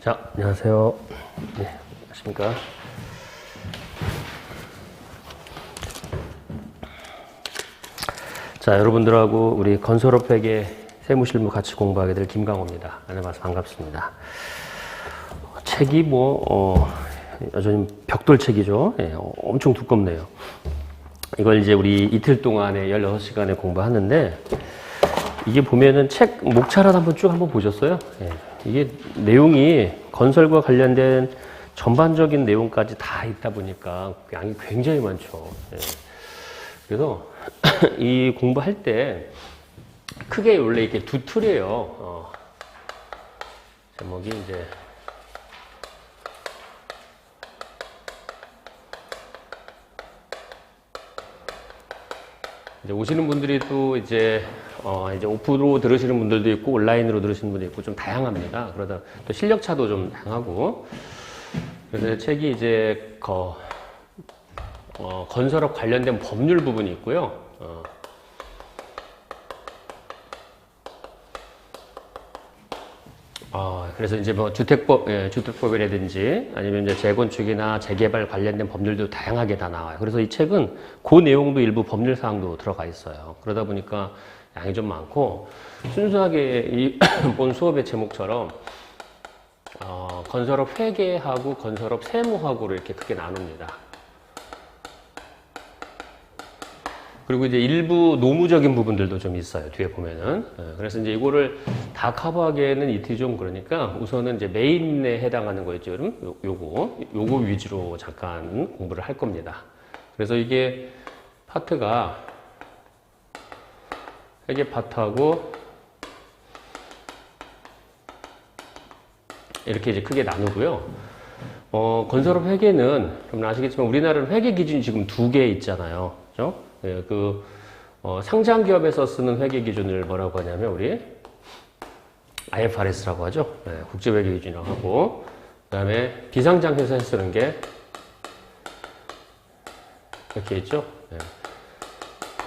자, 안녕하세요. 네, 안녕하십니까. 자, 여러분들하고 우리 건설업 회계 세무실무 같이 공부하게 될 김강호입니다. 안녕하세요. 반갑습니다. 책이 여전히 벽돌책이죠. 예, 엄청 두껍네요. 이걸 이제 우리 이틀 동안에 16시간에 공부하는데, 이게 보면은 책 목차를 한번 보셨어요? 예, 이게 내용이 건설과 관련된 전반적인 내용까지 다 있다 보니까 양이 굉장히 많죠. 예. 그래서 이 공부할 때 크게 원래 이렇게 두 틀이에요. 제목이 이제 오시는 분들이 또 이제 오프로 들으시는 분들도 있고 온라인으로 들으시는 분도 있고 좀 다양합니다. 그러다 또 실력차도 좀 다양하고. 그래서 책이 이제 건설업 관련된 법률 부분이 있고요. 그래서 이제 주택법이라든지 아니면 이제 재건축이나 재개발 관련된 법률도 다양하게 다 나와요. 그래서 이 책은 그 내용도 일부 법률 사항도 들어가 있어요. 그러다 보니까 양이 좀 많고, 순수하게 이본 수업의 제목처럼 건설업 회계하고 건설업 세무하고를 이렇게 크게 나눕니다. 그리고 이제 일부 노무적인 부분들도 좀 있어요. 뒤에 보면은. 그래서 이제 이거를 다 커버하기에는 이틀이 좀 그러니까 우선은 이제 메인에 해당하는 거 있죠. 요거 위주로 잠깐 공부를 할 겁니다. 그래서 이게 파트가 회계 파트하고 이렇게 이제 크게 나누고요. 건설업 회계는 여러분 아시겠지만 우리나라는 회계 기준이 지금 2개 있잖아요. 그죠? 예, 상장 기업에서 쓰는 회계 기준을 뭐라고 하냐면 우리 IFRS라고 하죠. 예, 국제 회계 기준이라고 하고, 그다음에 비상장 회사에서 쓰는 게 이렇게 있죠. 예.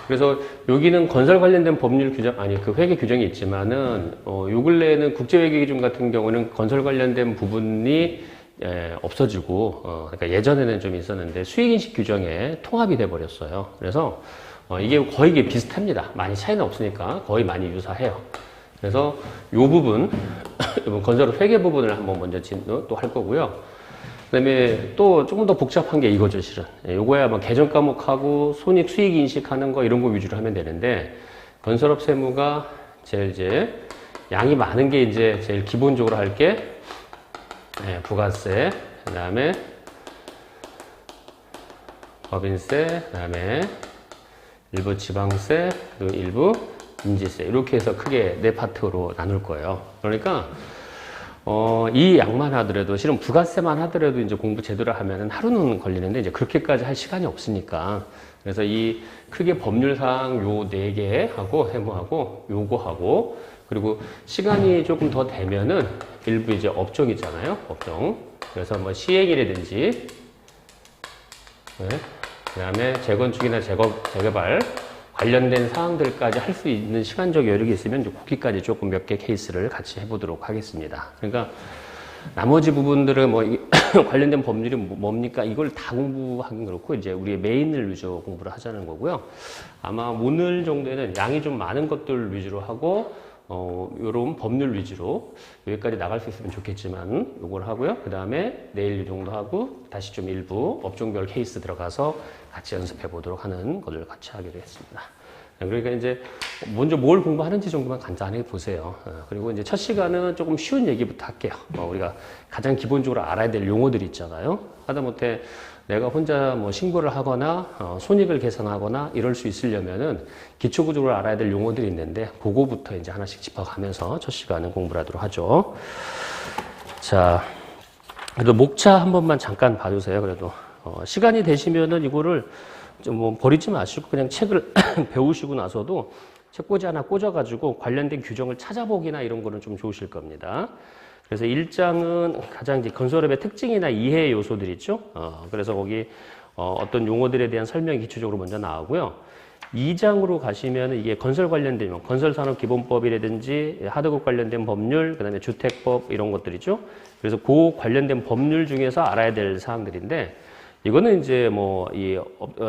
그래서 여기는 건설 관련된 법률 규정 회계 규정이 있지만은 요 근래에는 국제 회계 기준 같은 경우는 건설 관련된 부분이 없어지고, 그러니까 예전에는 좀 있었는데 수익인식 규정에 통합이 돼 버렸어요. 그래서 이게 거의 비슷합니다. 많이 차이는 없으니까 거의 많이 유사해요. 그래서 요 부분, 건설업 회계 부분을 한번 먼저 또 할 거고요. 그다음에 또 조금 더 복잡한 게 이거죠, 실은. 요거야 개정 과목하고 손익 수익 인식하는 거 이런 거 위주로 하면 되는데, 건설업 세무가 제일 이제 양이 많은 게 이제 제일 기본적으로 할 게 부가세, 그 다음에 법인세, 그 다음에 일부 지방세, 그리고 일부 인지세, 이렇게 해서 크게 4파트로 나눌 거예요. 그러니까 이 양만 하더라도, 실은 부가세만 하더라도 이제 공부 제대로 하면은 하루는 걸리는데, 이제 그렇게까지 할 시간이 없으니까. 그래서 이 크게 법률사항 요 4개 하고, 해무하고, 요거 하고, 그리고 시간이 조금 더 되면은 일부 이제 업종이잖아요. 업종. 그래서 시행이라든지, 네. 그 다음에 재건축이나 재개발 관련된 사항들까지 할 수 있는 시간적 여력이 있으면 거기까지 조금 몇 개 케이스를 같이 해보도록 하겠습니다. 그러니까 나머지 부분들은 관련된 법률이 뭡니까? 이걸 다 공부하긴 그렇고, 이제 우리의 메인을 위주로 공부를 하자는 거고요. 아마 오늘 정도에는 양이 좀 많은 것들 위주로 하고, 요런 법률 위주로 여기까지 나갈 수 있으면 좋겠지만 요걸 하고요. 그 다음에 내일 이 정도 하고 다시 좀 일부 업종별 케이스 들어가서 같이 연습해 보도록 하는 것을 같이 하기로 했습니다. 그러니까 이제 먼저 뭘 공부하는지 정도만 간단하게 보세요. 그리고 이제 첫 시간은 조금 쉬운 얘기부터 할게요. 우리가 가장 기본적으로 알아야 될 용어들이 있잖아요. 하다못해 내가 혼자 신고를 하거나 손익을 계산하거나 이럴 수 있으려면은 기초구조를 알아야 될 용어들이 있는데, 그거부터 이제 하나씩 짚어가면서 첫 시간은 공부를 하도록 하죠. 자, 그래도 목차 한 번만 잠깐 봐주세요. 그래도 시간이 되시면은 이거를 좀 버리지 마시고 그냥 책을 배우시고 나서도 책꽂이 하나 꽂아가지고 관련된 규정을 찾아보기나 이런 거는 좀 좋으실 겁니다. 그래서 1장은 가장 이제 건설업의 특징이나 이해 요소들 있죠. 그래서 거기 어떤 용어들에 대한 설명이 기초적으로 먼저 나오고요. 2장으로 가시면 이게 건설 관련된 건설산업기본법이라든지 하도급 관련된 법률, 그다음에 주택법 이런 것들이죠. 그래서 그 관련된 법률 중에서 알아야 될 사항들인데 이거는 이제 뭐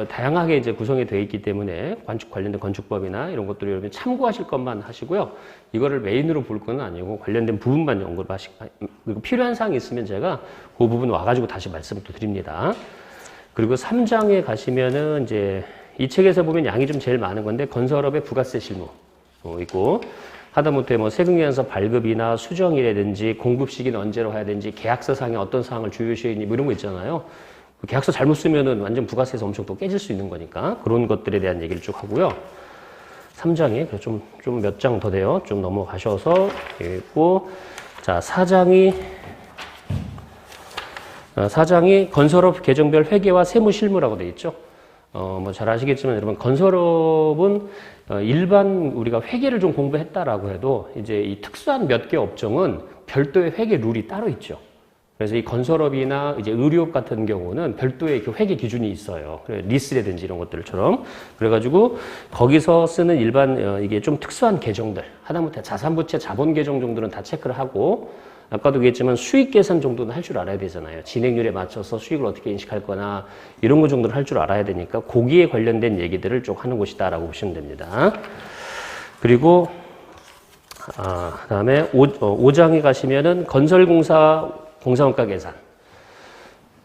다양하게 이제 구성이 되어 있기 때문에 관련된 건축법이나 이런 것들을 여러분 참고하실 것만 하시고요. 이거를 메인으로 볼 건 아니고 관련된 부분만 연구를 그리고 필요한 사항이 있으면 제가 그 부분 와가지고 다시 말씀을 또 드립니다. 그리고 3장에 가시면은 이제 이 책에서 보면 양이 좀 제일 많은 건데 건설업의 부가세 실무 있고 하다못해 뭐 세금계산서 발급이나 수정이라든지 공급 시기는 언제로 해야 되는지 계약서 상에 어떤 사항을 주요시했니 뭐 이런 거 있잖아요. 계약서 잘못 쓰면은 완전 부가세에서 엄청 또 깨질 수 있는 거니까 그런 것들에 대한 얘기를 쭉 하고요. 3장이 좀 몇 장 더 돼요. 좀 넘어가셔서 있고 자 4장이 건설업 계정별 회계와 세무 실무라고 되어 있죠. 뭐 잘 아시겠지만 여러분 건설업은 일반 우리가 회계를 좀 공부했다라고 해도 이제 이 특수한 몇 개 업종은 별도의 회계 룰이 따로 있죠. 그래서 이 건설업이나 이제 의료업 같은 경우는 별도의 그 회계 기준이 있어요. 리스라든지 이런 것들처럼. 그래가지고 거기서 쓰는 일반 이게 좀 특수한 계정들, 하다못해 자산부채 자본 계정 정도는 다 체크를 하고 아까도 얘기했지만 수익 계산 정도는 할 줄 알아야 되잖아요. 진행률에 맞춰서 수익을 어떻게 인식할 거나 이런 거 정도는 할 줄 알아야 되니까 거기에 관련된 얘기들을 쭉 하는 곳이다라고 보시면 됩니다. 그리고 그다음에 5장에 가시면은 건설공사 공사원가 계산.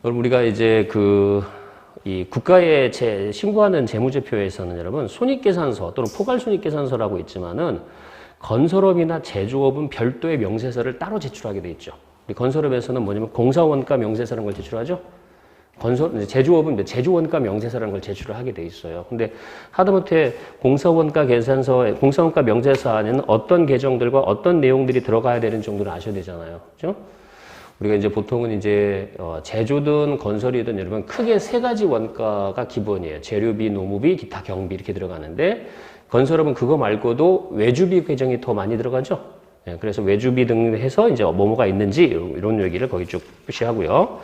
그럼 우리가 이제 이 국가에 신고하는 재무제표에서는 여러분 손익계산서 또는 포괄손익계산서라고 있지만은 건설업이나 제조업은 별도의 명세서를 따로 제출하게 돼 있죠. 건설업에서는 뭐냐면 공사원가 명세서라는 걸 제출하죠. 제조업은 제조원가 명세서라는 걸 제출을 하게 돼 있어요. 근데 하다못해 공사원가 명세서 안에는 어떤 계정들과 어떤 내용들이 들어가야 되는 정도를 아셔야 되잖아요. 그죠? 우리가 이제 보통은 이제 제조든 건설이든 여러분 크게 세 가지 원가가 기본이에요. 재료비, 노무비, 기타 경비 이렇게 들어가는데 건설업은 그거 말고도 외주비 계정이 더 많이 들어가죠. 예, 그래서 외주비 등 해서 이제 뭐가 있는지 이런 얘기를 거기 쭉 표시하고요.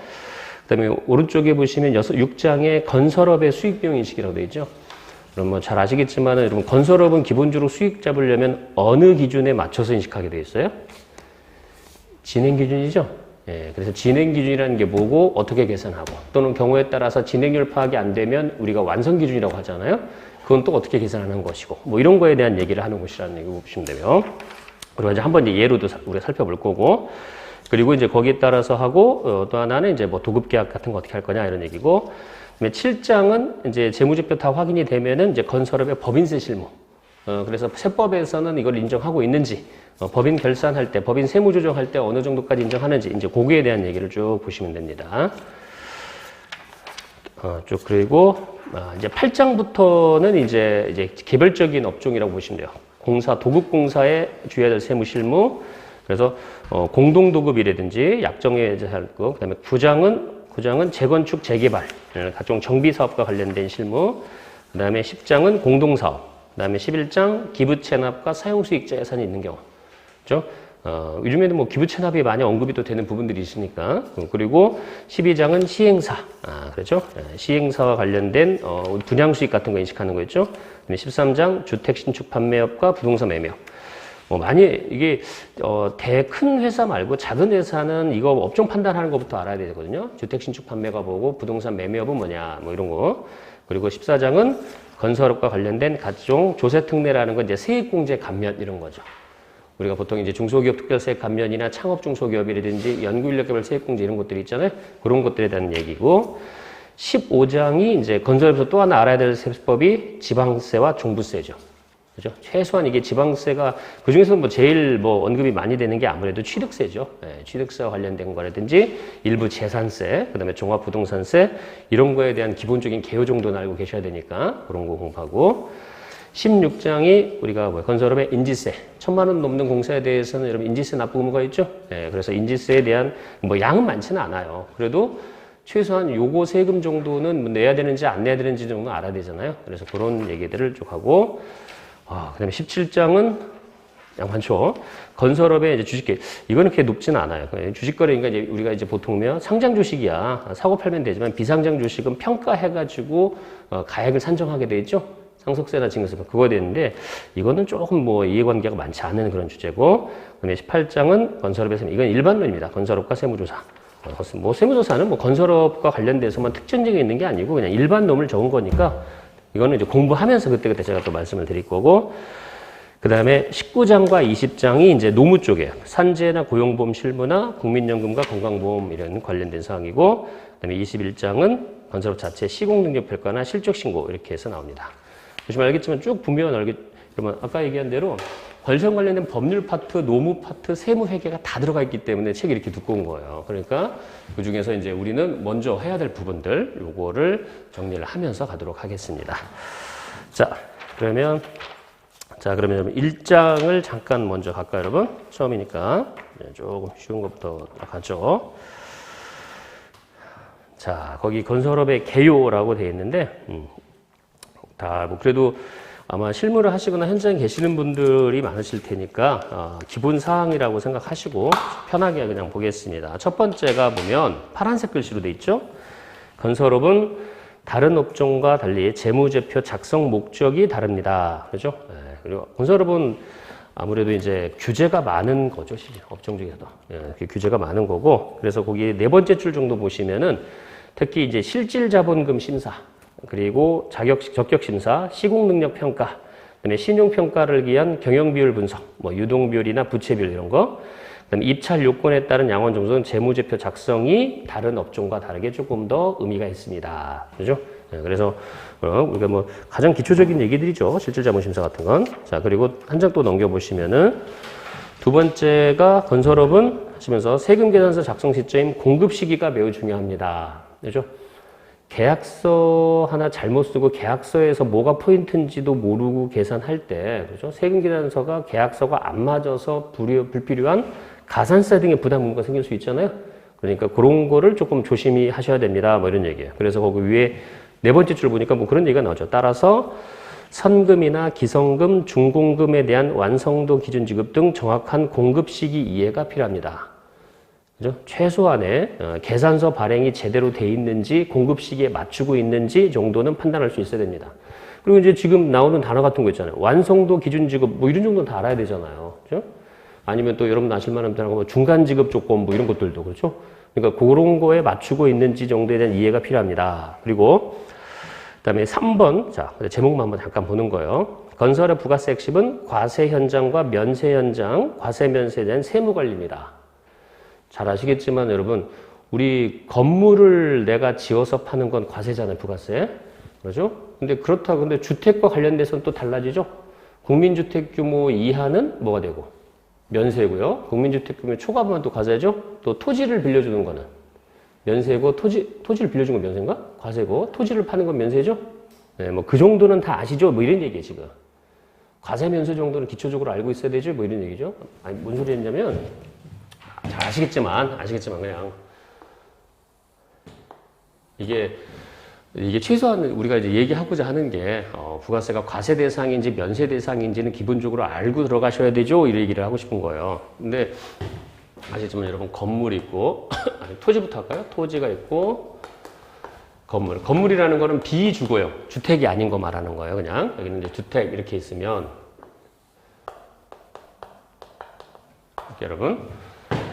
그다음에 오른쪽에 보시면 6장에 건설업의 수익 비용 인식이라고 되어 있죠. 그럼 뭐 잘 아시겠지만 여러분 건설업은 기본적으로 수익 잡으려면 어느 기준에 맞춰서 인식하게 되어 있어요? 진행 기준이죠. 예, 그래서 진행 기준이라는 게 뭐고 어떻게 계산하고 또는 경우에 따라서 진행률 파악이 안 되면 우리가 완성 기준이라고 하잖아요. 그건 또 어떻게 계산하는 것이고 뭐 이런 거에 대한 얘기를 하는 곳이라는 얘기 보시면 되고요. 그리고 이제 한번 이제 예로도 우리가 살펴볼 거고 그리고 이제 거기에 따라서 하고 또 하나는 이제 뭐 도급 계약 같은 거 어떻게 할 거냐 이런 얘기고 그다음에 7장은 이제 재무제표 다 확인이 되면은 이제 건설업의 법인세 실무. 그래서 세법에서는 이걸 인정하고 있는지 법인 결산할 때, 법인 세무 조정할 때 어느 정도까지 인정하는지 이제 거기에 대한 얘기를 쭉 보시면 됩니다. 쭉 그리고 이제 8장부터는 이제 개별적인 업종이라고 보시면 돼요. 도급공사에 주의해야 될 세무 실무. 그래서 공동도급이라든지 약정의 살급. 그다음에 9장은 재건축 재개발, 각종 정비 사업과 관련된 실무. 그다음에 10장은 공동사업. 그다음에 11장 기부 체납과 사용 수익자 예산이 있는 경우. 그렇죠? 요즘에는 뭐 기부 체납이 많이 언급이 또 되는 부분들이 있으니까. 그리고 12장은 시행사. 그렇죠? 시행사와 관련된 분양 수익 같은 거 인식하는 거 있죠? 13장 주택 신축 판매업과 부동산 매매업. 많이 이게 큰 회사 말고 작은 회사는 이거 업종 판단하는 것부터 알아야 되거든요. 주택 신축 판매가 뭐고 부동산 매매업은 뭐냐 뭐 이런 거. 그리고 14장은 건설업과 관련된 각종 조세 특례라는 건 이제 세액공제 감면 이런 거죠. 우리가 보통 이제 중소기업 특별세액 감면이나 창업 중소기업이라든지 연구인력개발 세액공제 이런 것들이 있잖아요. 그런 것들에 대한 얘기고 15장이 이제 건설업에서 또 하나 알아야 될 세법이 지방세와 종부세죠. 그죠? 최소한 이게 지방세가 그 중에서 뭐 제일 언급이 많이 되는 게 아무래도 취득세죠. 취득세와 관련된 거라든지 일부 재산세, 그다음에 종합부동산세 이런 거에 대한 기본적인 개요 정도는 알고 계셔야 되니까 그런 거 공부하고 16장이 우리가 건설업의 인지세 1,000만 원 넘는 공사에 대해서는 여러분 인지세 납부 의무가 있죠. 그래서 인지세에 대한 양은 많지는 않아요. 그래도 최소한 요거 세금 정도는 내야 되는지 안 내야 되는지 정도는 알아야 되잖아요. 그래서 그런 얘기들을 쭉 하고 그 다음에 17장은 양 많죠. 건설업의 이제 주식계 이거는 그렇게 높지는 않아요. 주식거래니까 이제 우리가 이제 보통면 상장 주식이야 사고 팔면 되지만 비상장 주식은 평가해가지고 가액을 산정하게 돼 있죠. 상속세나 증여세 그거 되는데 이거는 조금 뭐 이해관계가 많지 않은 그런 주제고, 그다음에 18장은 건설업의 세무, 이건 일반론입니다. 건설업과 세무조사. 뭐 세무조사는 뭐 건설업과 관련돼서만 특징적이 있는 게 아니고 그냥 일반론을 적은 거니까 이거는 이제 공부하면서 그때그때 제가 또 말씀을 드릴 거고, 그 다음에 19장과 20장이 이제 노무 쪽이에요. 산재나 고용보험 실무나 국민연금과 건강보험 이런 관련된 사항이고, 그 다음에 21장은 건설업 자체 시공능력평가나 실적신고 이렇게 해서 나옵니다. 보시면 알겠지만 쭉 보면 여러분 아까 얘기한 대로 건설 관련된 법률 파트, 노무 파트, 세무 회계가 다 들어가 있기 때문에 책이 이렇게 두꺼운 거예요. 그러니까 그 중에서 이제 우리는 먼저 해야 될 부분들 요거를 정리를 하면서 가도록 하겠습니다. 자, 그러면 1장을 잠깐 먼저 갈까요, 여러분? 처음이니까 조금 쉬운 것부터 가죠. 자, 거기 건설업의 개요라고 되어 있는데 다 뭐 그래도 아마 실무를 하시거나 현장에 계시는 분들이 많으실 테니까 기본 사항이라고 생각하시고 편하게 그냥 보겠습니다. 첫 번째가 보면 파란색 글씨로 돼 있죠. 건설업은 다른 업종과 달리 재무제표 작성 목적이 다릅니다. 그렇죠? 네. 그리고 건설업은 아무래도 이제 규제가 많은 거죠, 업종 중에서도. 예, 규제가 많은 거고, 그래서 거기 네 번째 줄 정도 보시면은 특히 이제 실질자본금 심사, 그리고 적격심사, 시공능력평가, 그다음에 신용평가를 위한 경영비율 분석, 뭐 유동비율이나 부채비율 이런 거, 그다음에 입찰 요건에 따른 양원 점수는 재무제표 작성이 다른 업종과 다르게 조금 더 의미가 있습니다. 그죠? 네, 그래서 우리가 뭐 가장 기초적인 얘기들이죠. 실질자본심사 같은 건. 자, 그리고 한 장 또 넘겨보시면은 두 번째가 건설업은 하시면서 세금계산서 작성 시점인 공급 시기가 매우 중요합니다. 그죠? 계약서 하나 잘못 쓰고 계약서에서 뭐가 포인트인지도 모르고 계산할 때, 그죠? 세금계산서가 계약서가 안 맞아서 불필요한 가산세 등의 부담금과 생길 수 있잖아요. 그러니까 그런 거를 조금 조심히 하셔야 됩니다. 뭐 이런 얘기예요. 그래서 거기 위에 네 번째 줄 보니까 뭐 그런 얘기가 나오죠. 따라서 선금이나 기성금, 중공금에 대한 완성도 기준 지급 등 정확한 공급 시기 이해가 필요합니다. 그죠? 최소한의 계산서 발행이 제대로 돼 있는지, 공급 시기에 맞추고 있는지 정도는 판단할 수 있어야 됩니다. 그리고 이제 지금 나오는 단어 같은 거 있잖아요. 완성도 기준 지급 뭐 이런 정도는 다 알아야 되잖아요. 그죠? 아니면 또 여러분 아실 만한 단어가 뭐 중간 지급 조건 뭐 이런 것들도 그렇죠? 그러니까 그런 거에 맞추고 있는지 정도에 대한 이해가 필요합니다. 그리고 그다음에 3번, 자, 제목만 한번 잠깐 보는 거예요. 건설의 부가세 핵심은 과세 현장과 면세 현장, 과세 면세에 대한 세무 관리입니다. 잘 아시겠지만 여러분, 우리 건물을 내가 지어서 파는 건 과세잖아요, 부가세. 그렇죠? 근데 근데 주택과 관련돼서는 또 달라지죠? 국민주택 규모 이하는 뭐가 되고? 면세고요. 국민주택 규모 초과하면 또 과세죠? 또 토지를 빌려주는 거는 면세고, 토지를 빌려준 건 면세인가? 과세고, 토지를 파는 건 면세죠? 네, 뭐 그 정도는 다 아시죠? 뭐 이런 얘기예요, 지금. 과세 면세 정도는 기초적으로 알고 있어야 되죠? 뭐 이런 얘기죠? 아니, 뭔 소리 했냐면, 잘 아시겠지만 그냥, 이게 최소한 우리가 이제 얘기하고자 하는 게, 부가세가 과세 대상인지 면세 대상인지는 기본적으로 알고 들어가셔야 되죠? 이런 얘기를 하고 싶은 거예요. 근데, 아시겠지만 여러분, 건물이 있고, 아니, 토지부터 할까요? 토지가 있고, 건물이라는 거는 비주거용, 주택이 아닌 거 말하는 거예요, 그냥. 여기는 이제 주택 이렇게 있으면, 이렇게 여러분,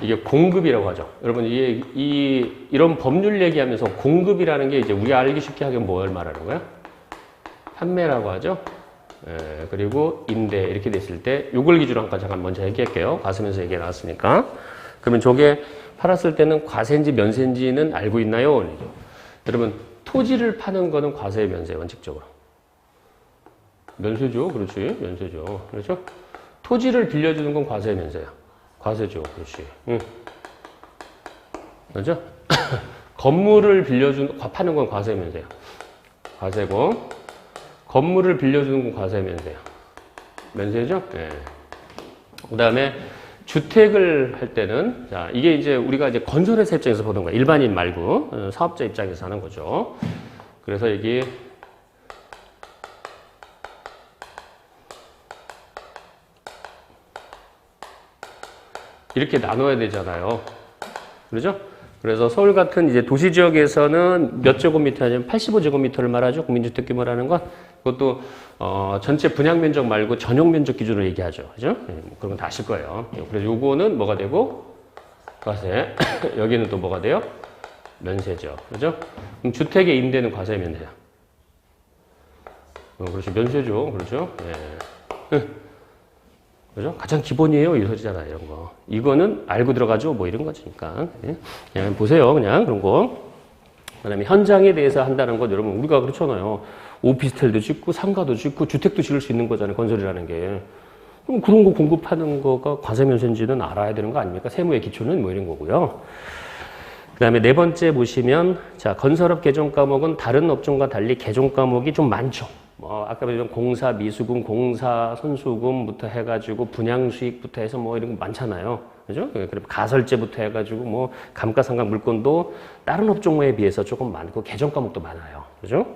이게 공급이라고 하죠. 여러분, 이런 법률 얘기하면서 공급이라는 게 이제 우리가 알기 쉽게 하기엔 뭘 말하는 거야? 판매라고 하죠. 예, 그리고 임대 이렇게 됐을 때, 요걸 기준으로 잠깐 먼저 얘기할게요. 과세면서 얘기 나왔으니까. 그러면 저게 팔았을 때는 과세인지 면세인지는 알고 있나요? 여러분, 토지를 파는 거는 과세 면세 원칙적으로. 면세죠. 그렇지. 면세죠. 그렇죠? 토지를 빌려주는 건 과세 면세야. 과세죠. 그렇지. 응. 그렇죠? 건물을 파는 건 과세 면세야. 과세고, 건물을 빌려주는 건 과세 면세야. 면세죠? 예. 그 다음에, 주택을 할 때는, 자, 이게 이제 우리가 이제 건설회사 입장에서 보는 거야. 일반인 말고, 사업자 입장에서 하는 거죠. 그래서 여기, 이렇게 나눠야 되잖아요. 그러죠? 그래서 서울 같은 이제 도시 지역에서는 몇 제곱미터 하냐면 85제곱미터를 말하죠. 국민주택 규모라는 건. 그것도 전체 분양 면적 말고 전용 면적 기준으로 얘기하죠. 그죠? 네, 뭐 그런 건 다 아실 거예요. 그래서 요거는 뭐가 되고 과세. 여기는 또 뭐가 돼요? 면세죠. 그죠? 그럼 주택의 임대는 과세면 돼요. 그렇죠. 면세죠. 그렇죠? 예. 그죠? 가장 기본이에요. 이 소리잖아, 이런 거. 이거는 알고 들어가죠. 뭐 이런 거니까. 예? 그냥 보세요. 그냥 그런 거. 그 다음에 현장에 대해서 한다는 것, 여러분, 우리가 그렇잖아요. 오피스텔도 짓고, 상가도 짓고, 주택도 지을 수 있는 거잖아요. 건설이라는 게. 그럼 그런 거 공급하는 거가 과세면세인지는 알아야 되는 거 아닙니까? 세무의 기초는 뭐 이런 거고요. 그 다음에 네 번째 보시면, 자, 건설업 개정 과목은 다른 업종과 달리 개정 과목이 좀 많죠. 뭐, 아까 말했던 공사 미수금, 공사 선수금부터 해가지고 분양수익부터 해서 뭐 이런 거 많잖아요. 그죠? 그리고 가설제부터 해가지고 뭐 감가상각 물건도 다른 업종에 비해서 조금 많고 개정 과목도 많아요. 그죠?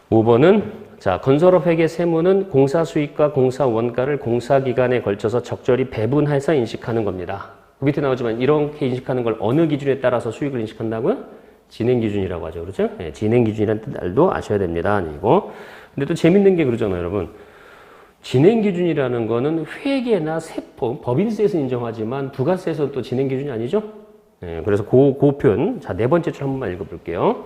5번은 자, 건설업 회계 세무는 공사 수익과 공사 원가를 공사 기간에 걸쳐서 적절히 배분해서 인식하는 겁니다. 그 밑에 나오지만 이렇게 인식하는 걸 어느 기준에 따라서 수익을 인식한다고요? 진행 기준이라고 하죠. 그렇죠? 네, 진행 기준이라는 뜻도 아셔야 됩니다. 아니고. 근데 또 재밌는 게 그러잖아요, 여러분. 진행 기준이라는 거는 회계나 세법, 법인세에서 인정하지만 부가세에서는 또 진행 기준이 아니죠? 네, 그래서 그 표현. 자, 네 번째 줄 한 번만 읽어볼게요.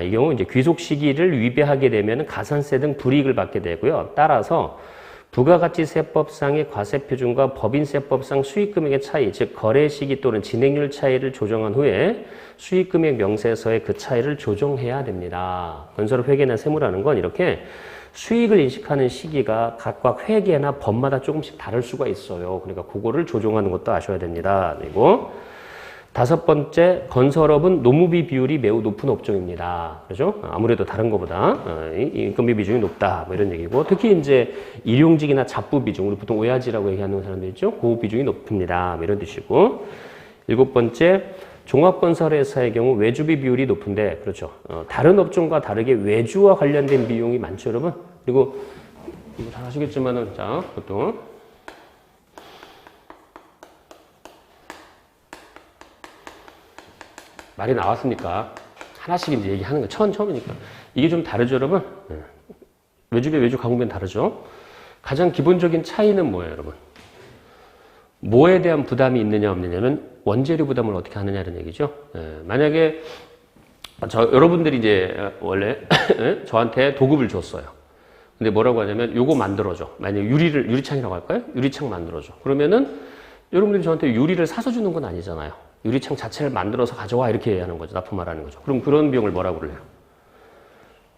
이 경우 이제 귀속 시기를 위배하게 되면 가산세 등 불이익을 받게 되고요. 따라서 부가가치세법상의 과세표준과 법인세법상 수익금액의 차이, 즉 거래 시기 또는 진행률 차이를 조정한 후에 수익금액 명세서에 그 차이를 조정해야 됩니다. 건설업 회계나 세무라는 건 이렇게 수익을 인식하는 시기가 각각 회계나 법마다 조금씩 다를 수가 있어요. 그러니까 그거를 조정하는 것도 아셔야 됩니다. 그리고 다섯 번째, 건설업은 노무비 비율이 매우 높은 업종입니다. 그죠? 아무래도 다른 것보다 인건비 비중이 높다. 뭐 이런 얘기고. 특히 이제 일용직이나 잡부 비중, 우리 보통 오야지라고 얘기하는 사람들 있죠? 그 비중이 높습니다. 뭐 이런 뜻이고. 일곱 번째, 종합건설회사의 경우 외주비 비율이 높은데, 그렇죠. 다른 업종과 다르게 외주와 관련된 비용이 많죠, 여러분? 그리고, 이거 잘 아시겠지만은, 자, 보통. 말이 나왔으니까 하나씩 이제 얘기하는 거 처음이니까 이게 좀 다르죠, 여러분? 외주비 외주 가공비는 다르죠. 가장 기본적인 차이는 뭐예요, 여러분? 뭐에 대한 부담이 있느냐 없느냐면 원재료 부담을 어떻게 하느냐는 얘기죠. 만약에 여러분들이 이제 원래 저한테 도급을 줬어요. 근데 뭐라고 하냐면 요거 만들어줘. 만약에 유리창이라고 할까요? 유리창 만들어줘. 그러면은 여러분들이 저한테 유리를 사서 주는 건 아니잖아요. 유리창 자체를 만들어서 가져와 이렇게 얘기하는 거죠. 납품하라는 거죠. 그럼 그런 비용을 뭐라고 그래요?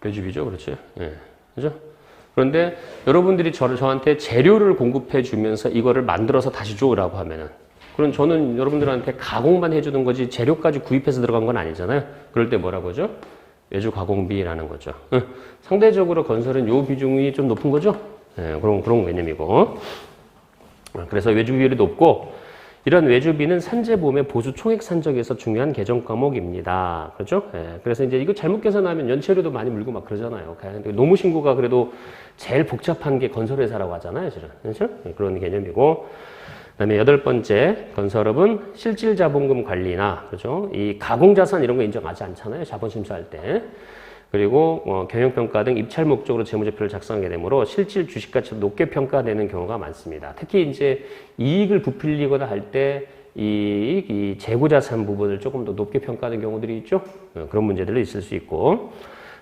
외주비죠. 그렇지? 예. 그죠? 그런데 여러분들이 저한테 재료를 공급해 주면서 이거를 만들어서 다시 줘라고 하면은 그럼 저는 여러분들한테 가공만 해주는 거지 재료까지 구입해서 들어간 건 아니잖아요. 그럴 때 뭐라고 하죠? 외주 가공비라는 거죠. 상대적으로 건설은 요 비중이 좀 높은 거죠? 예, 그런 개념이고. 그래서 외주비 비율이 높고 이런 외주비는 산재보험의 보수 총액 산정에서 중요한 개정 과목입니다. 그렇죠? 예, 그래서 이제 이거 잘못 계산하면 연체료도 많이 물고 막 그러잖아요. 노무신고가 그래도 제일 복잡한 게 건설회사라고 하잖아요. 실은. 그렇죠? 예, 그런 개념이고. 그 다음에 여덟 번째, 건설업은 실질자본금 관리나, 그렇죠? 이 가공자산 이런 거 인정하지 않잖아요. 자본심사할 때. 그리고 경영평가 등 입찰 목적으로 재무제표를 작성하게 되므로 실질 주식가치도 높게 평가되는 경우가 많습니다. 특히 이제 이익을 부풀리거나 할 때 이 재고자산 부분을 조금 더 높게 평가하는 경우들이 있죠. 그런 문제들도 있을 수 있고.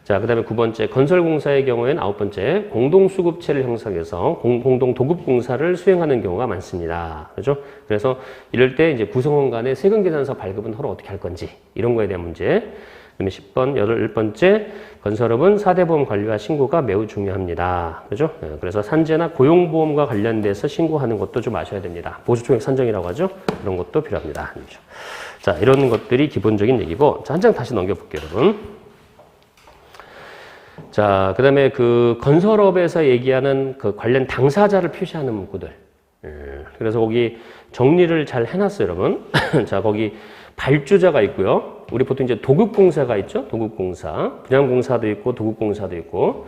자, 그 다음에 9번째, 건설공사의 경우에는 9번째, 공동수급체를 형성해서 공동도급공사를 수행하는 경우가 많습니다. 그렇죠? 그래서 이럴 때 이제 구성원 간의 세금계산서 발급은 서로 어떻게 할 건지, 이런 거에 대한 문제. 그다음에 10번, 11번째, 건설업은 4대 보험 관리와 신고가 매우 중요합니다. 그죠? 그래서 산재나 고용보험과 관련돼서 신고하는 것도 좀 아셔야 됩니다. 보수총액 산정이라고 하죠? 그런 것도 필요합니다. 자, 이런 것들이 기본적인 얘기고, 자, 한 장 다시 넘겨볼게요, 여러분. 자, 그 다음에 그 건설업에서 얘기하는 그 관련 당사자를 표시하는 문구들. 그래서 거기 정리를 잘 해놨어요, 여러분. 자, 거기 발주자가 있고요. 우리 보통 이제 도급공사가 있죠. 도급공사. 분양공사도 있고 도급공사도 있고.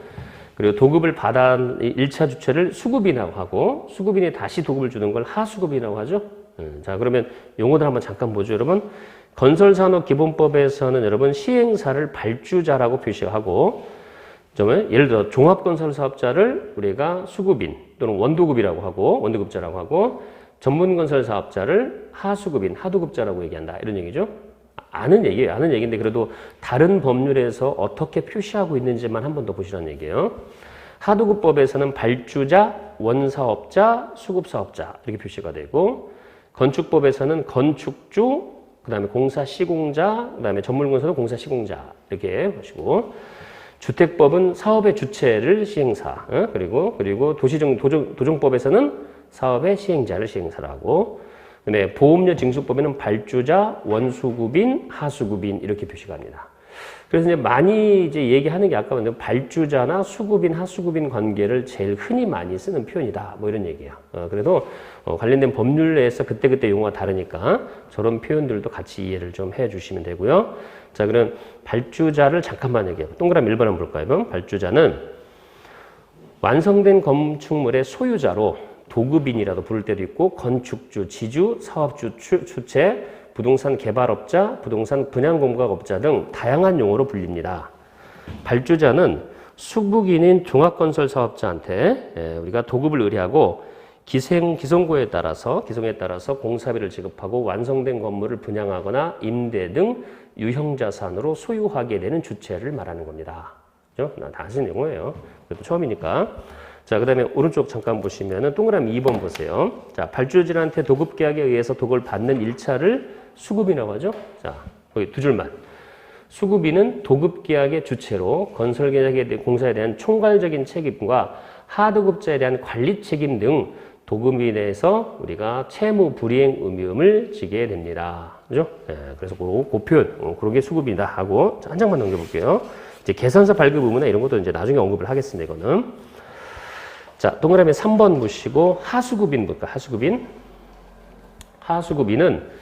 그리고 도급을 받아 1차 주체를 수급인이라고 하고 수급인이 다시 도급을 주는 걸 하수급이라고 하죠. 자, 그러면 용어들 한번 잠깐 보죠, 여러분. 건설산업기본법에서는 여러분 시행사를 발주자라고 표시하고, 예를 들어 종합건설사업자를 우리가 수급인 또는 원도급이라고 하고, 원도급자라고 하고, 전문건설사업자를 하수급인, 하도급자라고 얘기한다. 이런 얘기죠. 아는 얘기예요. 아는 얘기인데 그래도 다른 법률에서 어떻게 표시하고 있는지만 한 번 더 보시라는 얘기예요. 하도급법에서는 발주자, 원사업자, 수급사업자 이렇게 표시가 되고, 건축법에서는 건축주, 그 다음에 공사시공자, 그 다음에 전문건설은 공사시공자 이렇게 보시고, 주택법은 사업의 주체를 시행사, 그리고 도정법에서는 사업의 시행자를 시행사라고, 그다음에 보험료 징수법에는 발주자, 원수급인, 하수급인 이렇게 표시가 합니다. 그래서 이제 많이 이제 얘기하는 게 아까 말한 발주자나 수급인, 하수급인 관계를 제일 흔히 많이 쓰는 표현이다. 뭐 이런 얘기예요. 그래도 관련된 법률에서 그때그때 용어가 다르니까 저런 표현들도 같이 이해를 좀 해주시면 되고요. 자, 그럼 발주자를 잠깐만 얘기해요. 동그라미 1번 한번 볼까요? 발주자는 완성된 건축물의 소유자로 도급인이라도 부를 때도 있고, 건축주, 지주, 사업주, 주체, 부동산 개발업자, 부동산 분양공급업자 등 다양한 용어로 불립니다. 발주자는 수북인인 종합건설사업자한테 우리가 도급을 의뢰하고 기성에 따라서 공사비를 지급하고 완성된 건물을 분양하거나 임대 등 유형자산으로 소유하게 되는 주체를 말하는 겁니다. 그죠? 다 아시는 용어예요. 그래도 처음이니까. 자, 그 다음에 오른쪽 잠깐 보시면은 동그라미 2번 보세요. 자, 발주자한테 도급계약에 의해서 도급을 받는 1차를 수급이라고 하죠. 자, 거기 두 줄만. 수급인은 도급계약의 주체로 건설계약에 대한 공사에 대한 총괄적인 책임과 하도급자에 대한 관리 책임 등 도급인에서 우리가 채무 불이행 의무를 지게 됩니다. 그죠? 네, 그래서 그 표현, 그런 게 수급이다 하고 한 장만 넘겨볼게요. 이제 계산서 발급 의무나 이런 것도 이제 나중에 언급을 하겠습니다, 이거는. 자, 동그라미 3번 보시고 하수급인 볼까? 하수급인은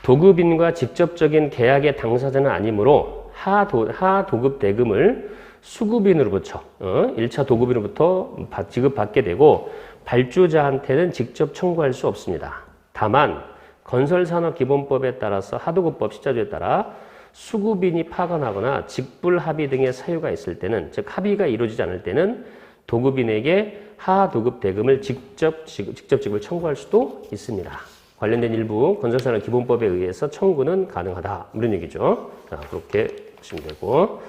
도급인과 직접적인 계약의 당사자는 아니므로 하도급 대금을 수급인으로부터 1차 도급인으로부터 지급받게 되고 발주자한테는 직접 청구할 수 없습니다. 다만 건설산업기본법에 따라서 하도급법 시자주에 따라 수급인이 파견하거나 직불합의 등의 사유가 있을 때는, 즉 합의가 이루어지지 않을 때는 도급인에게 하도급 대금을 직접 지급을 청구할 수도 있습니다. 관련된 일부 건설산업기본법에 의해서 청구는 가능하다. 이런 얘기죠. 자, 그렇게 보시면 되고.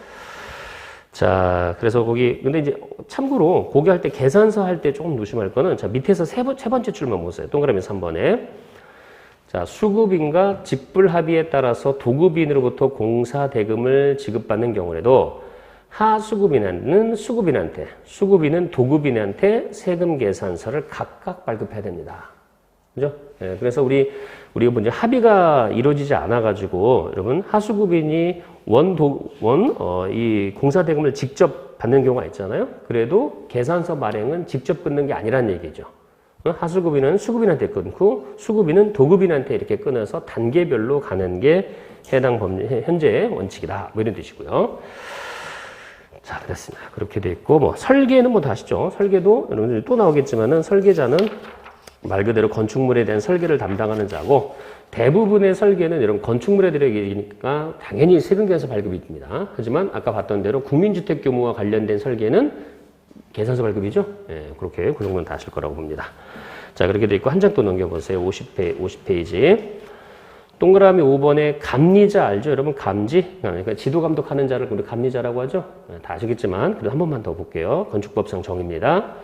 자, 그래서 근데 이제 참고로 거기 할 때 계산서 할 때 조금 조심할 거는, 자, 밑에서 세 번째 줄만 보세요. 동그라미 3번에. 자, 수급인과 직불합의에 따라서 도급인으로부터 공사 대금을 지급받는 경우에도 하수급인은 수급인한테, 수급인은 도급인한테 세금 계산서를 각각 발급해야 됩니다. 그죠? 예, 그래서 우리가 먼저 합의가 이루어지지 않아가지고, 여러분, 하수급인이 이 공사대금을 직접 받는 경우가 있잖아요? 그래도 계산서 발행은 직접 끊는 게 아니라는 얘기죠. 하수급인은 수급인한테 끊고, 수급인은 도급인한테 이렇게 끊어서 단계별로 가는 게 해당 법률, 현재의 원칙이다. 뭐 이런 뜻이고요. 자, 됐습니다. 그렇게 돼 있고, 뭐, 설계는 뭐 다 아시죠? 설계도, 여러분들이 또 나오겠지만은, 설계자는 말 그대로 건축물에 대한 설계를 담당하는 자고, 대부분의 설계는 여러분 건축물에 대한 얘기니까 당연히 세금계산서 발급이 됩니다. 하지만 아까 봤던 대로 국민주택 규모와 관련된 설계는 계산서 발급이죠? 예, 그렇게 그 정도는 다 아실 거라고 봅니다. 자, 그렇게 돼 있고, 한 장 또 넘겨보세요. 50페이지. 동그라미 5번에 감리자 알죠? 여러분, 감지? 그러니까 지도 감독하는 자를 우리 감리자라고 하죠? 다 아시겠지만, 그래도 한 번만 더 볼게요. 건축법상 정의입니다.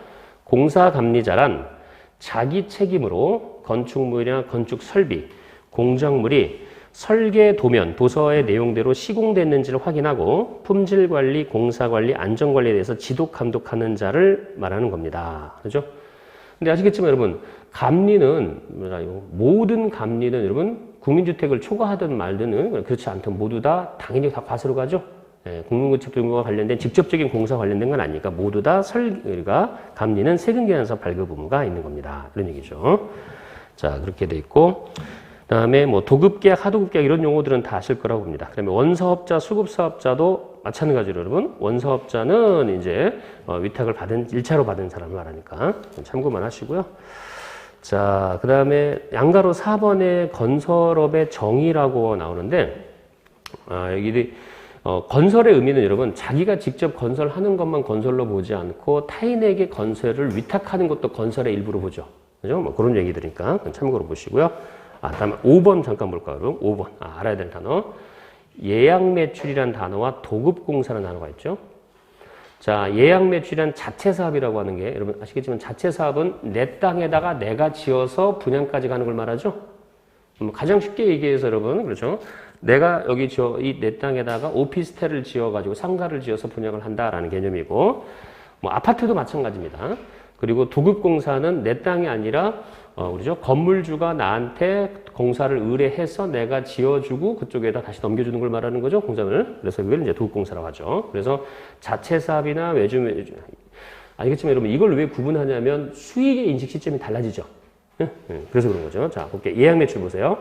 공사 감리자란 자기 책임으로 건축물이나 건축 설비, 공작물이 설계 도면, 도서의 내용대로 시공됐는지를 확인하고 품질 관리, 공사 관리, 안전 관리에 대해서 지도 감독하는 자를 말하는 겁니다. 그죠? 근데 아시겠지만 여러분, 감리는, 모든 감리는 여러분, 국민주택을 초과하든 말든 그렇지 않든 모두 다 당연히 다 과세로 가죠? 예, 국민주택과 관련된 직접적인 공사 관련된 건 아니니까 모두 다 우리가 감리는 세금계산서 발급 의무가 있는 겁니다. 이런 얘기죠. 자, 그렇게 돼 있고, 그다음에 뭐 도급계약, 하도급계약 이런 용어들은 다 아실 거라고 봅니다. 그다음에 원사업자, 수급사업자도 마찬가지로 여러분, 원사업자는 이제 위탁을 받은 1차로 받은 사람을 말하니까 참고만 하시고요. 자, 그 다음에 양가로 4번에 건설업의 정의라고 나오는데, 여기, 건설의 의미는 여러분, 자기가 직접 건설하는 것만 건설로 보지 않고 타인에게 건설을 위탁하는 것도 건설의 일부로 보죠. 그죠? 뭐 그런 얘기들이니까 참고로 보시고요. 다음에 5번 잠깐 볼까요, 여러분? 5번. 알아야 될 단어. 예약매출이라는 단어와 도급공사라는 단어가 있죠. 자, 예약매출이란 자체사업이라고 하는 게 여러분 아시겠지만 자체사업은 내 땅에다가 내가 지어서 분양까지 가는 걸 말하죠. 가장 쉽게 얘기해서 여러분, 그렇죠? 내가 여기 이 내 땅에다가 오피스텔을 지어가지고 상가를 지어서 분양을 한다라는 개념이고, 뭐 아파트도 마찬가지입니다. 그리고 도급공사는 내 땅이 아니라 우리죠, 건물주가 나한테 공사를 의뢰해서 내가 지어주고 그쪽에다 다시 넘겨주는 걸 말하는 거죠, 공사를. 그래서 그걸 이제 도급공사라고 하죠. 그래서 자체 사업이나 외주 알겠지만 여러분 이걸 왜 구분하냐면 수익의 인식 시점이 달라지죠. 그래서 그런 거죠. 자, 볼게요. 예약매출 보세요.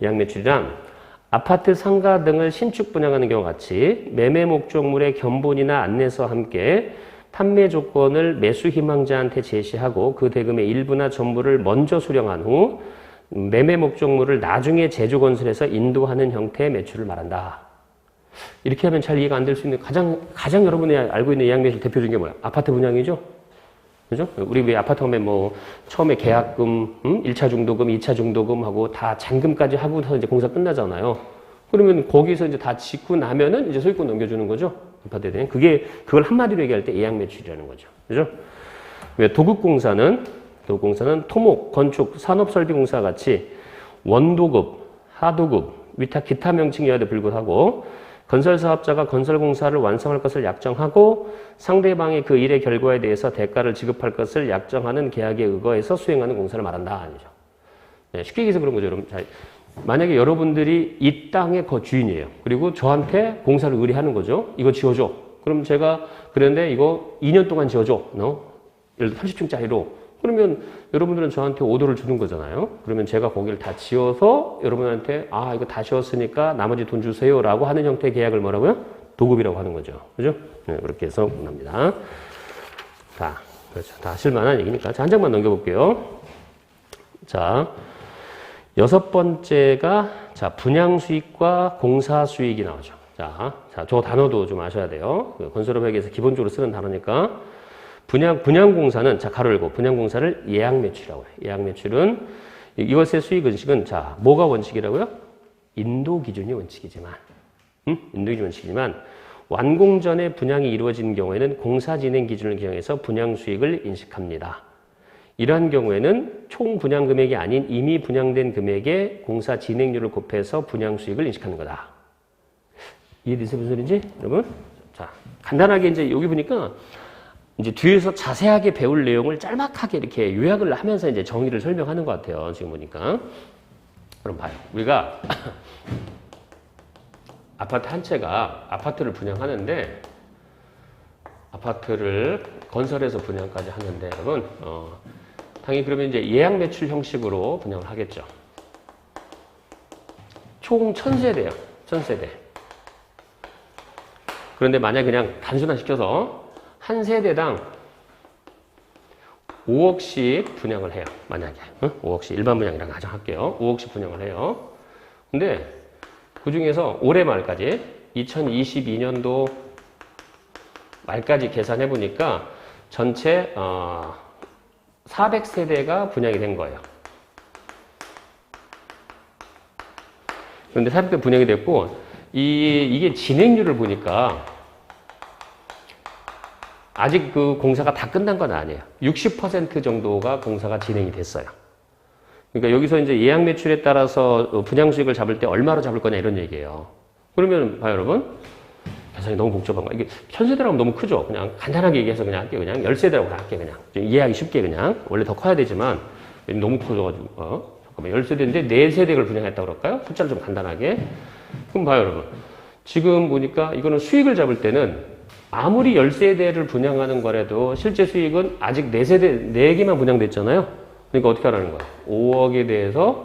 예약매출이란 아파트, 상가 등을 신축 분양하는 경우와 같이 매매 목적물의 견본이나 안내서와 함께 판매 조건을 매수 희망자한테 제시하고 그 대금의 일부나 전부를 먼저 수령한 후 매매 목적물을 나중에 제조 건설해서 인도하는 형태의 매출을 말한다. 이렇게 하면 잘 이해가 안 될 수 있는 가장 여러분이 알고 있는 예약매출 대표적인 게 뭐야? 아파트 분양이죠? 그죠? 우리 왜 아파트 하면 뭐 처음에 계약금, 1차 중도금, 2차 중도금 하고 다 잔금까지 하고서 이제 공사 끝나잖아요. 그러면 거기서 이제 다 짓고 나면은 이제 소유권 넘겨주는 거죠. 아파트에 대한. 그걸 한마디로 얘기할 때 예약 매출이라는 거죠. 그죠? 왜 도급공사는 토목, 건축, 산업설비공사 같이 원도급, 하도급, 위탁 기타 명칭이어도 불구하고 건설사업자가 건설공사를 완성할 것을 약정하고 상대방이 그 일의 결과에 대해서 대가를 지급할 것을 약정하는 계약에 의거해서 수행하는 공사를 말한다. 아니죠. 네, 쉽게 얘기해서 그런 거죠. 여러분. 자, 만약에 여러분들이 이 땅의 주인이에요. 그리고 저한테 공사를 의뢰하는 거죠. 이거 지어줘. 그럼 제가 그런데 이거 2년 동안 지어줘. 예를 들어 30층짜리로. 그러면 여러분들은 저한테 오더를 주는 거잖아요. 그러면 제가 거기를 다 지어서 여러분한테 이거 다 지었으니까 나머지 돈 주세요라고 하는 형태의 계약을 뭐라고요? 도급이라고 하는 거죠. 그죠? 네, 그렇게 해서 나옵니다. 자, 그렇죠. 다 실만한 얘기니까. 자, 한 장만 넘겨볼게요. 자, 6번째가 자, 분양 수익과 공사 수익이 나오죠. 자, 저 단어도 좀 아셔야 돼요. 건설업에서 기본적으로 쓰는 단어니까. 분양공사는, 자, 가로 열고, 분양공사를 예약매출이라고 해요. 예약매출은, 이것의 수익은식은, 자, 뭐가 원칙이라고요? 인도기준이 원칙이지만, 인도기준이 원칙이지만, 완공 전에 분양이 이루어지는 경우에는 공사 진행 기준을 기용해서 분양 수익을 인식합니다. 이러한 경우에는 총 분양 금액이 아닌 이미 분양된 금액에 공사 진행료를 곱해서 분양 수익을 인식하는 거다. 이해되세요? 무슨 소리인지? 여러분? 자, 간단하게 이제 여기 보니까, 이제 뒤에서 자세하게 배울 내용을 짤막하게 이렇게 요약을 하면서 이제 정의를 설명하는 것 같아요. 지금 보니까. 그럼 봐요. 우리가 아파트 한 채가 아파트를 분양하는데 아파트를 건설해서 분양까지 하는데 여러분, 당연히 그러면 이제 예약 매출 형식으로 분양을 하겠죠. 총 1000세대예요. 1000세대. 그런데 만약 그냥 단순화시켜서 한 세대당 5억씩 분양을 해요. 만약에 5억씩 일반 분양이랑 가정할게요. 5억씩 분양을 해요. 근데 그 중에서 올해 말까지 2022년도 말까지 계산해 보니까 전체 400세대가 분양이 된 거예요. 그런데 400대 분양이 됐고 이게 진행률을 보니까 아직 그 공사가 다 끝난 건 아니에요. 60% 정도가 공사가 진행이 됐어요. 그러니까 여기서 이제 예약 매출에 따라서 분양 수익을 잡을 때 얼마로 잡을 거냐 이런 얘기예요. 그러면 봐요, 여러분. 계산이 너무 복잡한 거. 이게 1000세대라고 하면 너무 크죠. 그냥 간단하게 얘기해서 그냥 할게요. 그냥 10세대라고 다 할게요. 그냥. 이해하기 쉽게 그냥. 원래 더 커야 되지만 너무 커져가지고. 잠깐만. 10세대인데 4세대를 분양했다고 그럴까요? 숫자를 좀 간단하게. 그럼 봐요, 여러분. 지금 보니까 이거는 수익을 잡을 때는 아무리 10세대를 분양하는 거라도 실제 수익은 아직 4세대, 4개만 분양됐잖아요. 그러니까 어떻게 하라는 거야? 5억에 대해서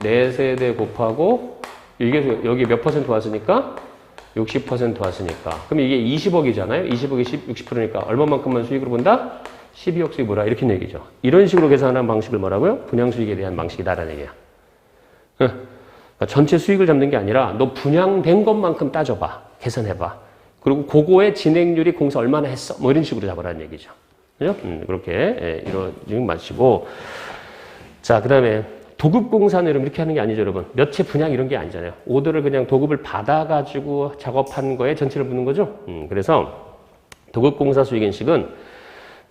4세대 곱하고 이게 여기 몇 퍼센트 왔으니까? 60% 왔으니까. 그럼 이게 20억이잖아요. 20억이 60%니까 얼마만큼만 수익으로 본다? 12억 수익 뭐라 이렇게 얘기죠. 이런 식으로 계산하는 방식을 뭐라고요? 분양수익에 대한 방식이다라는 얘기야. 그러니까 전체 수익을 잡는 게 아니라 너 분양된 것만큼 따져봐. 계산해봐. 그리고 그거의 진행률이 공사 얼마나 했어? 뭐 이런 식으로 잡으라는 얘기죠. 그죠? 그렇게 이런 마시고 자, 그 다음에 도급공사는 여러분 이렇게 하는 게 아니죠, 여러분. 몇 채 분양 이런 게 아니잖아요. 오더를 그냥 도급을 받아가지고 작업한 거에 전체를 묻는 거죠. 그래서 도급공사 수익인식은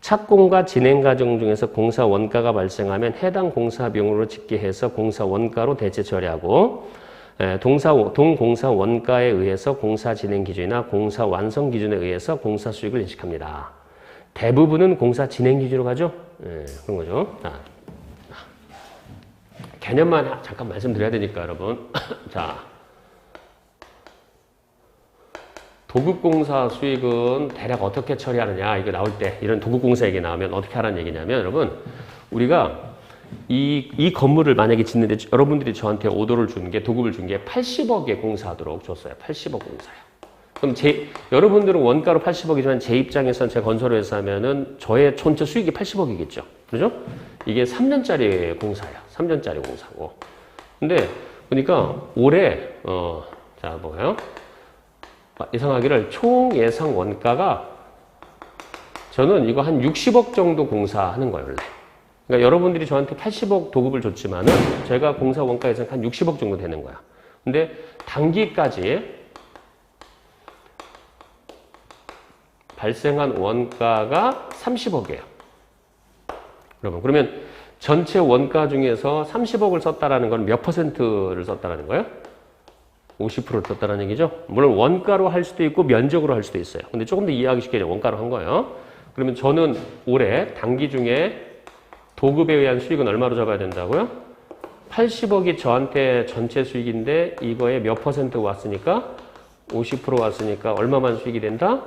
착공과 진행 과정 중에서 공사 원가가 발생하면 해당 공사 비용으로 집계해서 공사 원가로 대체 처리하고 동공사 원가에 의해서 공사 진행 기준이나 공사 완성 기준에 의해서 공사 수익을 인식합니다. 대부분은 공사 진행 기준으로 가죠. 그런 거죠. 자, 개념만 잠깐 말씀드려야 되니까 여러분. 자, 도급공사 수익은 대략 어떻게 처리하느냐 이거 나올 때 이런 도급공사 얘기 나오면 어떻게 하라는 얘기냐면 여러분 우리가 이 건물을 만약에 짓는데 여러분들이 저한테 오더를 준 게 도급을 준 게 80억에 공사하도록 줬어요. 80억 공사요. 그럼 여러분들은 원가로 80억이지만 제 입장에서는 제 건설회사 하면은 저의 전체 수익이 80억이겠죠. 그죠? 이게 3년짜리 공사예요. 3년짜리 공사고. 근데 보니까 올해 자 뭐예요? 예상하기를 총 예상 원가가 저는 이거 한 60억 정도 공사하는 거예요, 원래. 그러니까 여러분들이 저한테 80억 도급을 줬지만은 제가 공사 원가 예상 한 60억 정도 되는 거야. 근데 단기까지 발생한 원가가 30억이에요. 여러분, 그러면 전체 원가 중에서 30억을 썼다라는 건 몇 퍼센트를 썼다라는 거예요? 50%를 썼다는 얘기죠. 물론 원가로 할 수도 있고 면적으로 할 수도 있어요. 근데 조금 더 이해하기 쉽게 원가로 한 거예요. 그러면 저는 올해 단기 중에 도급에 의한 수익은 얼마로 잡아야 된다고요? 80억이 저한테 전체 수익인데 이거에 몇 퍼센트 왔으니까 50% 왔으니까 얼마만 수익이 된다?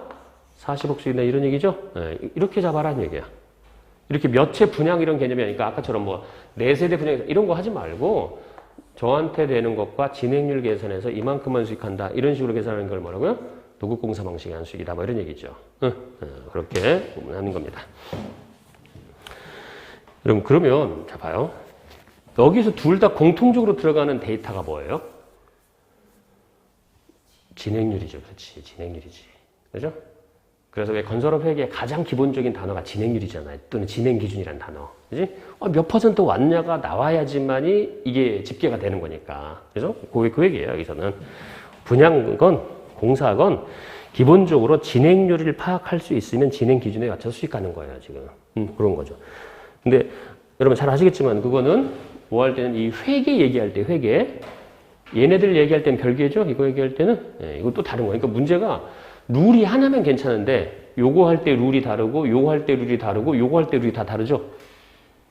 40억 수익이다 이런 얘기죠. 네, 이렇게 잡아라는 얘기야. 이렇게 몇 채 분양 이런 개념이 아니니까 아까처럼 뭐 4세대 분양 이런 거 하지 말고 저한테 되는 것과 진행률 계산해서 이만큼만 수익한다. 이런 식으로 계산하는 걸 뭐라고요? 도급공사 방식의 한 수익이다. 뭐 이런 얘기죠. 그렇게 하는 겁니다. 여러분 그러면 자 봐요. 여기서 둘 다 공통적으로 들어가는 데이터가 뭐예요? 진행률이죠. 그렇지. 진행률이지. 그죠? 그래서 왜 건설업 회계의 가장 기본적인 단어가 진행률이잖아요. 또는 진행 기준이라는 단어. 그지? 몇 퍼센트 왔냐가 나와야지만이 이게 집계가 되는 거니까. 그래서 그 얘기예요, 여기서는. 분양건, 공사건, 기본적으로 진행률을 파악할 수 있으면 진행 기준에 맞춰서 수익하는 거예요, 지금. 그런 거죠. 근데 여러분 잘 아시겠지만 그거는 뭐 할 때는 이 회계 얘기할 때, 회계. 얘네들 얘기할 때는 별개죠? 이거 얘기할 때는. 네, 이거 또 다른 거예요. 그러니까 문제가 룰이 하나면 괜찮은데 요거 할 때 룰이 다르고 요거 할 때 룰이 다르고 요거 할 때 룰이 다 다르죠.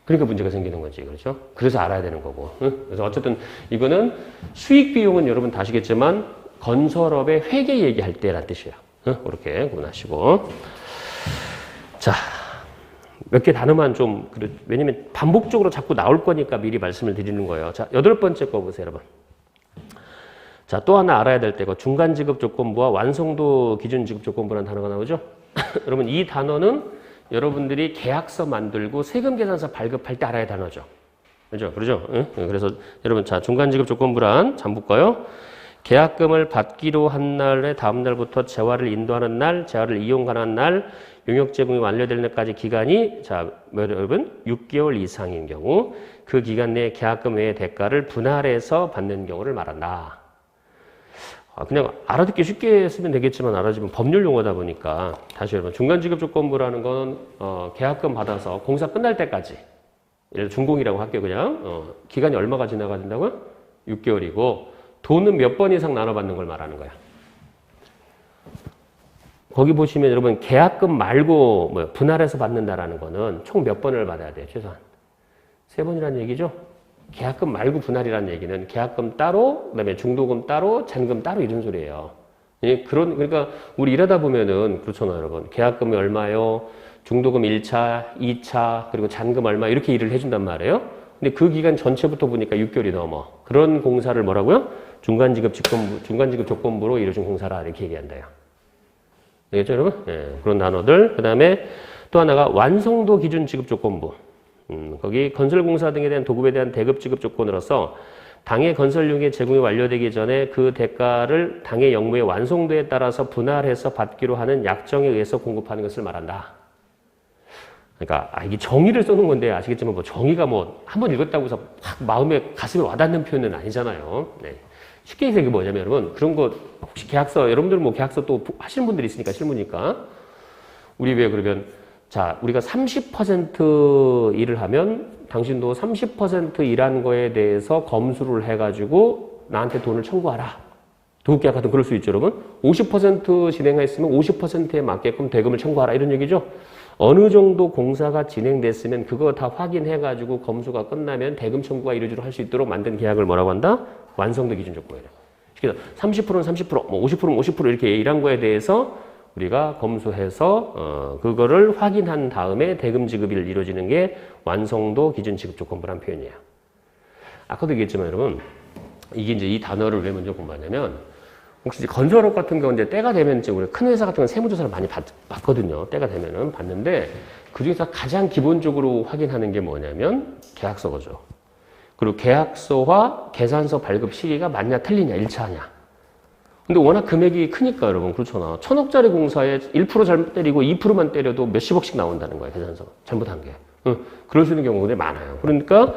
그러니까 문제가 생기는 거지. 그렇죠? 그래서 알아야 되는 거고. 그래서 어쨌든 이거는 수익 비용은 여러분 다 아시겠지만 건설업의 회계 얘기할 때란 뜻이에요. 그렇게 구분하시고. 자, 몇 개 단어만 좀 왜냐면 반복적으로 자꾸 나올 거니까 미리 말씀을 드리는 거예요. 자, 8번째 거 보세요, 여러분. 자, 또 하나 알아야 될 때가 중간 지급 조건부와 완성도 기준 지급 조건부라는 단어가 나오죠. 여러분 이 단어는 여러분들이 계약서 만들고 세금 계산서 발급할 때 알아야 할 단어죠. 그죠? 그러죠? 응? 그래서 여러분 자 중간 지급 조건부란 잠 볼까요? 계약금을 받기로 한 날의 다음 날부터 재화를 인도하는 날, 재화를 이용 가능한 날, 용역 제공이 완료될 날까지 기간이 자 여러분 6개월 이상인 경우 그 기간 내에 계약금 외의 대가를 분할해서 받는 경우를 말한다. 그냥 알아듣기 쉽게 쓰면 되겠지만 알아주면 법률 용어다 보니까 다시 여러분 중간지급 조건부라는 건 계약금 받아서 공사 끝날 때까지 예를 들어 준공이라고 할게요. 그냥 기간이 얼마가 지나가야 된다고요? 6개월이고 돈은 몇 번 이상 나눠받는 걸 말하는 거야. 거기 보시면 여러분 계약금 말고 뭐 분할해서 받는다라는 거는 총 몇 번을 받아야 돼요? 최소한 3번이라는 얘기죠. 계약금 말고 분할이라는 얘기는 계약금 따로, 그다음에 중도금 따로, 잔금 따로 이런 소리예요. 그러니까 우리 일하다 보면은 그렇잖아요, 여러분. 계약금이 얼마요? 중도금 1차, 2차, 그리고 잔금 얼마 이렇게 일을 해준단 말이에요. 근데 그 기간 전체부터 보니까 6개월이 넘어. 그런 공사를 뭐라고요? 중간지급 조건부로 이루어진 공사라 이렇게 얘기한다요. 알겠죠, 여러분? 네, 그런 단어들. 그다음에 또 하나가 완성도 기준 지급 조건부. 거기 건설공사 등에 대한 도급에 대한 대급 지급 조건으로서 당해 건설용의 제공이 완료되기 전에 그 대가를 당해 영무의 완성도에 따라서 분할해서 받기로 하는 약정에 의해서 공급하는 것을 말한다. 그러니까 이게 정의를 써놓은 건데 아시겠지만 뭐 정의가 뭐 한번 읽었다고 해서 확 마음에 가슴에 와닿는 표현은 아니잖아요. 네. 쉽게 얘기해 뭐냐면 여러분 그런 거 혹시 계약서 여러분들 뭐 계약서 또 하시는 분들이 있으니까 실무니까 우리 왜 그러면 자 우리가 30% 일을 하면 당신도 30% 일한 거에 대해서 검수를 해가지고 나한테 돈을 청구하라. 도급계약 같은 그럴 수 있죠, 여러분. 50% 진행했으면 50%에 맞게끔 대금을 청구하라 이런 얘기죠. 어느 정도 공사가 진행됐으면 그거 다 확인해가지고 검수가 끝나면 대금 청구가 이루어지도록 할 수 있도록 만든 계약을 뭐라고 한다? 완성도 기준 조건이래요. 그래서 30%는 30%, 뭐 50%는 50% 이렇게 일한 거에 대해서 우리가 검수해서 그거를 확인한 다음에 대금 지급이 이루어지는 게 완성도 기준 지급 조건부란 표현이에요. 아까도 얘기했지만 여러분 이게 이제 이 단어를 왜 먼저 공부하냐면 혹시 이제 건설업 같은 경우 이제 때가 되면 이제 우리 큰 회사 같은 경우 세무조사를 많이 받거든요. 때가 되면은 받는데 그 중에서 가장 기본적으로 확인하는 게 뭐냐면 계약서거죠. 그리고 계약서와 계산서 발급 시기가 맞냐 틀리냐 일치하냐. 근데 워낙 금액이 크니까 여러분 그렇잖아. 1000억짜리 공사에 1% 잘못 때리고 2%만 때려도 몇십억씩 나온다는 거예요. 계산서 잘못한 게. 그럴 수 있는 경우들이 많아요. 그러니까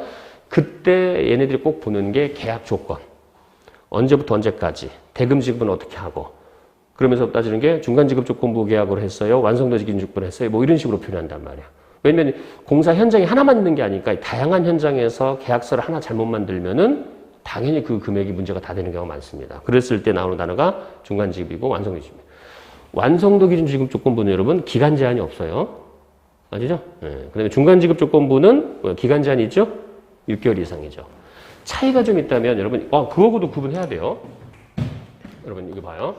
그때 얘네들이 꼭 보는 게 계약 조건. 언제부터 언제까지 대금 지급은 어떻게 하고 그러면서 따지는 게 중간 지급 조건부 계약으로 했어요. 완성도 기준 조건을 했어요. 뭐 이런 식으로 표현한단 말이야. 왜냐면 공사 현장이 하나만 있는 게 아니니까 다양한 현장에서 계약서를 하나 잘못 만들면은 당연히 그 금액이 문제가 다 되는 경우가 많습니다. 그랬을 때 나오는 단어가 중간 지급이고 완성도 지급. 완성도 기준 지급 조건부는 여러분 기간 제한이 없어요. 아시죠? 네. 그다음에 중간 지급 조건부는 기간 제한이 있죠? 6개월 이상이죠. 차이가 좀 있다면 여러분 그거하고도 구분해야 돼요. 여러분 이거 봐요.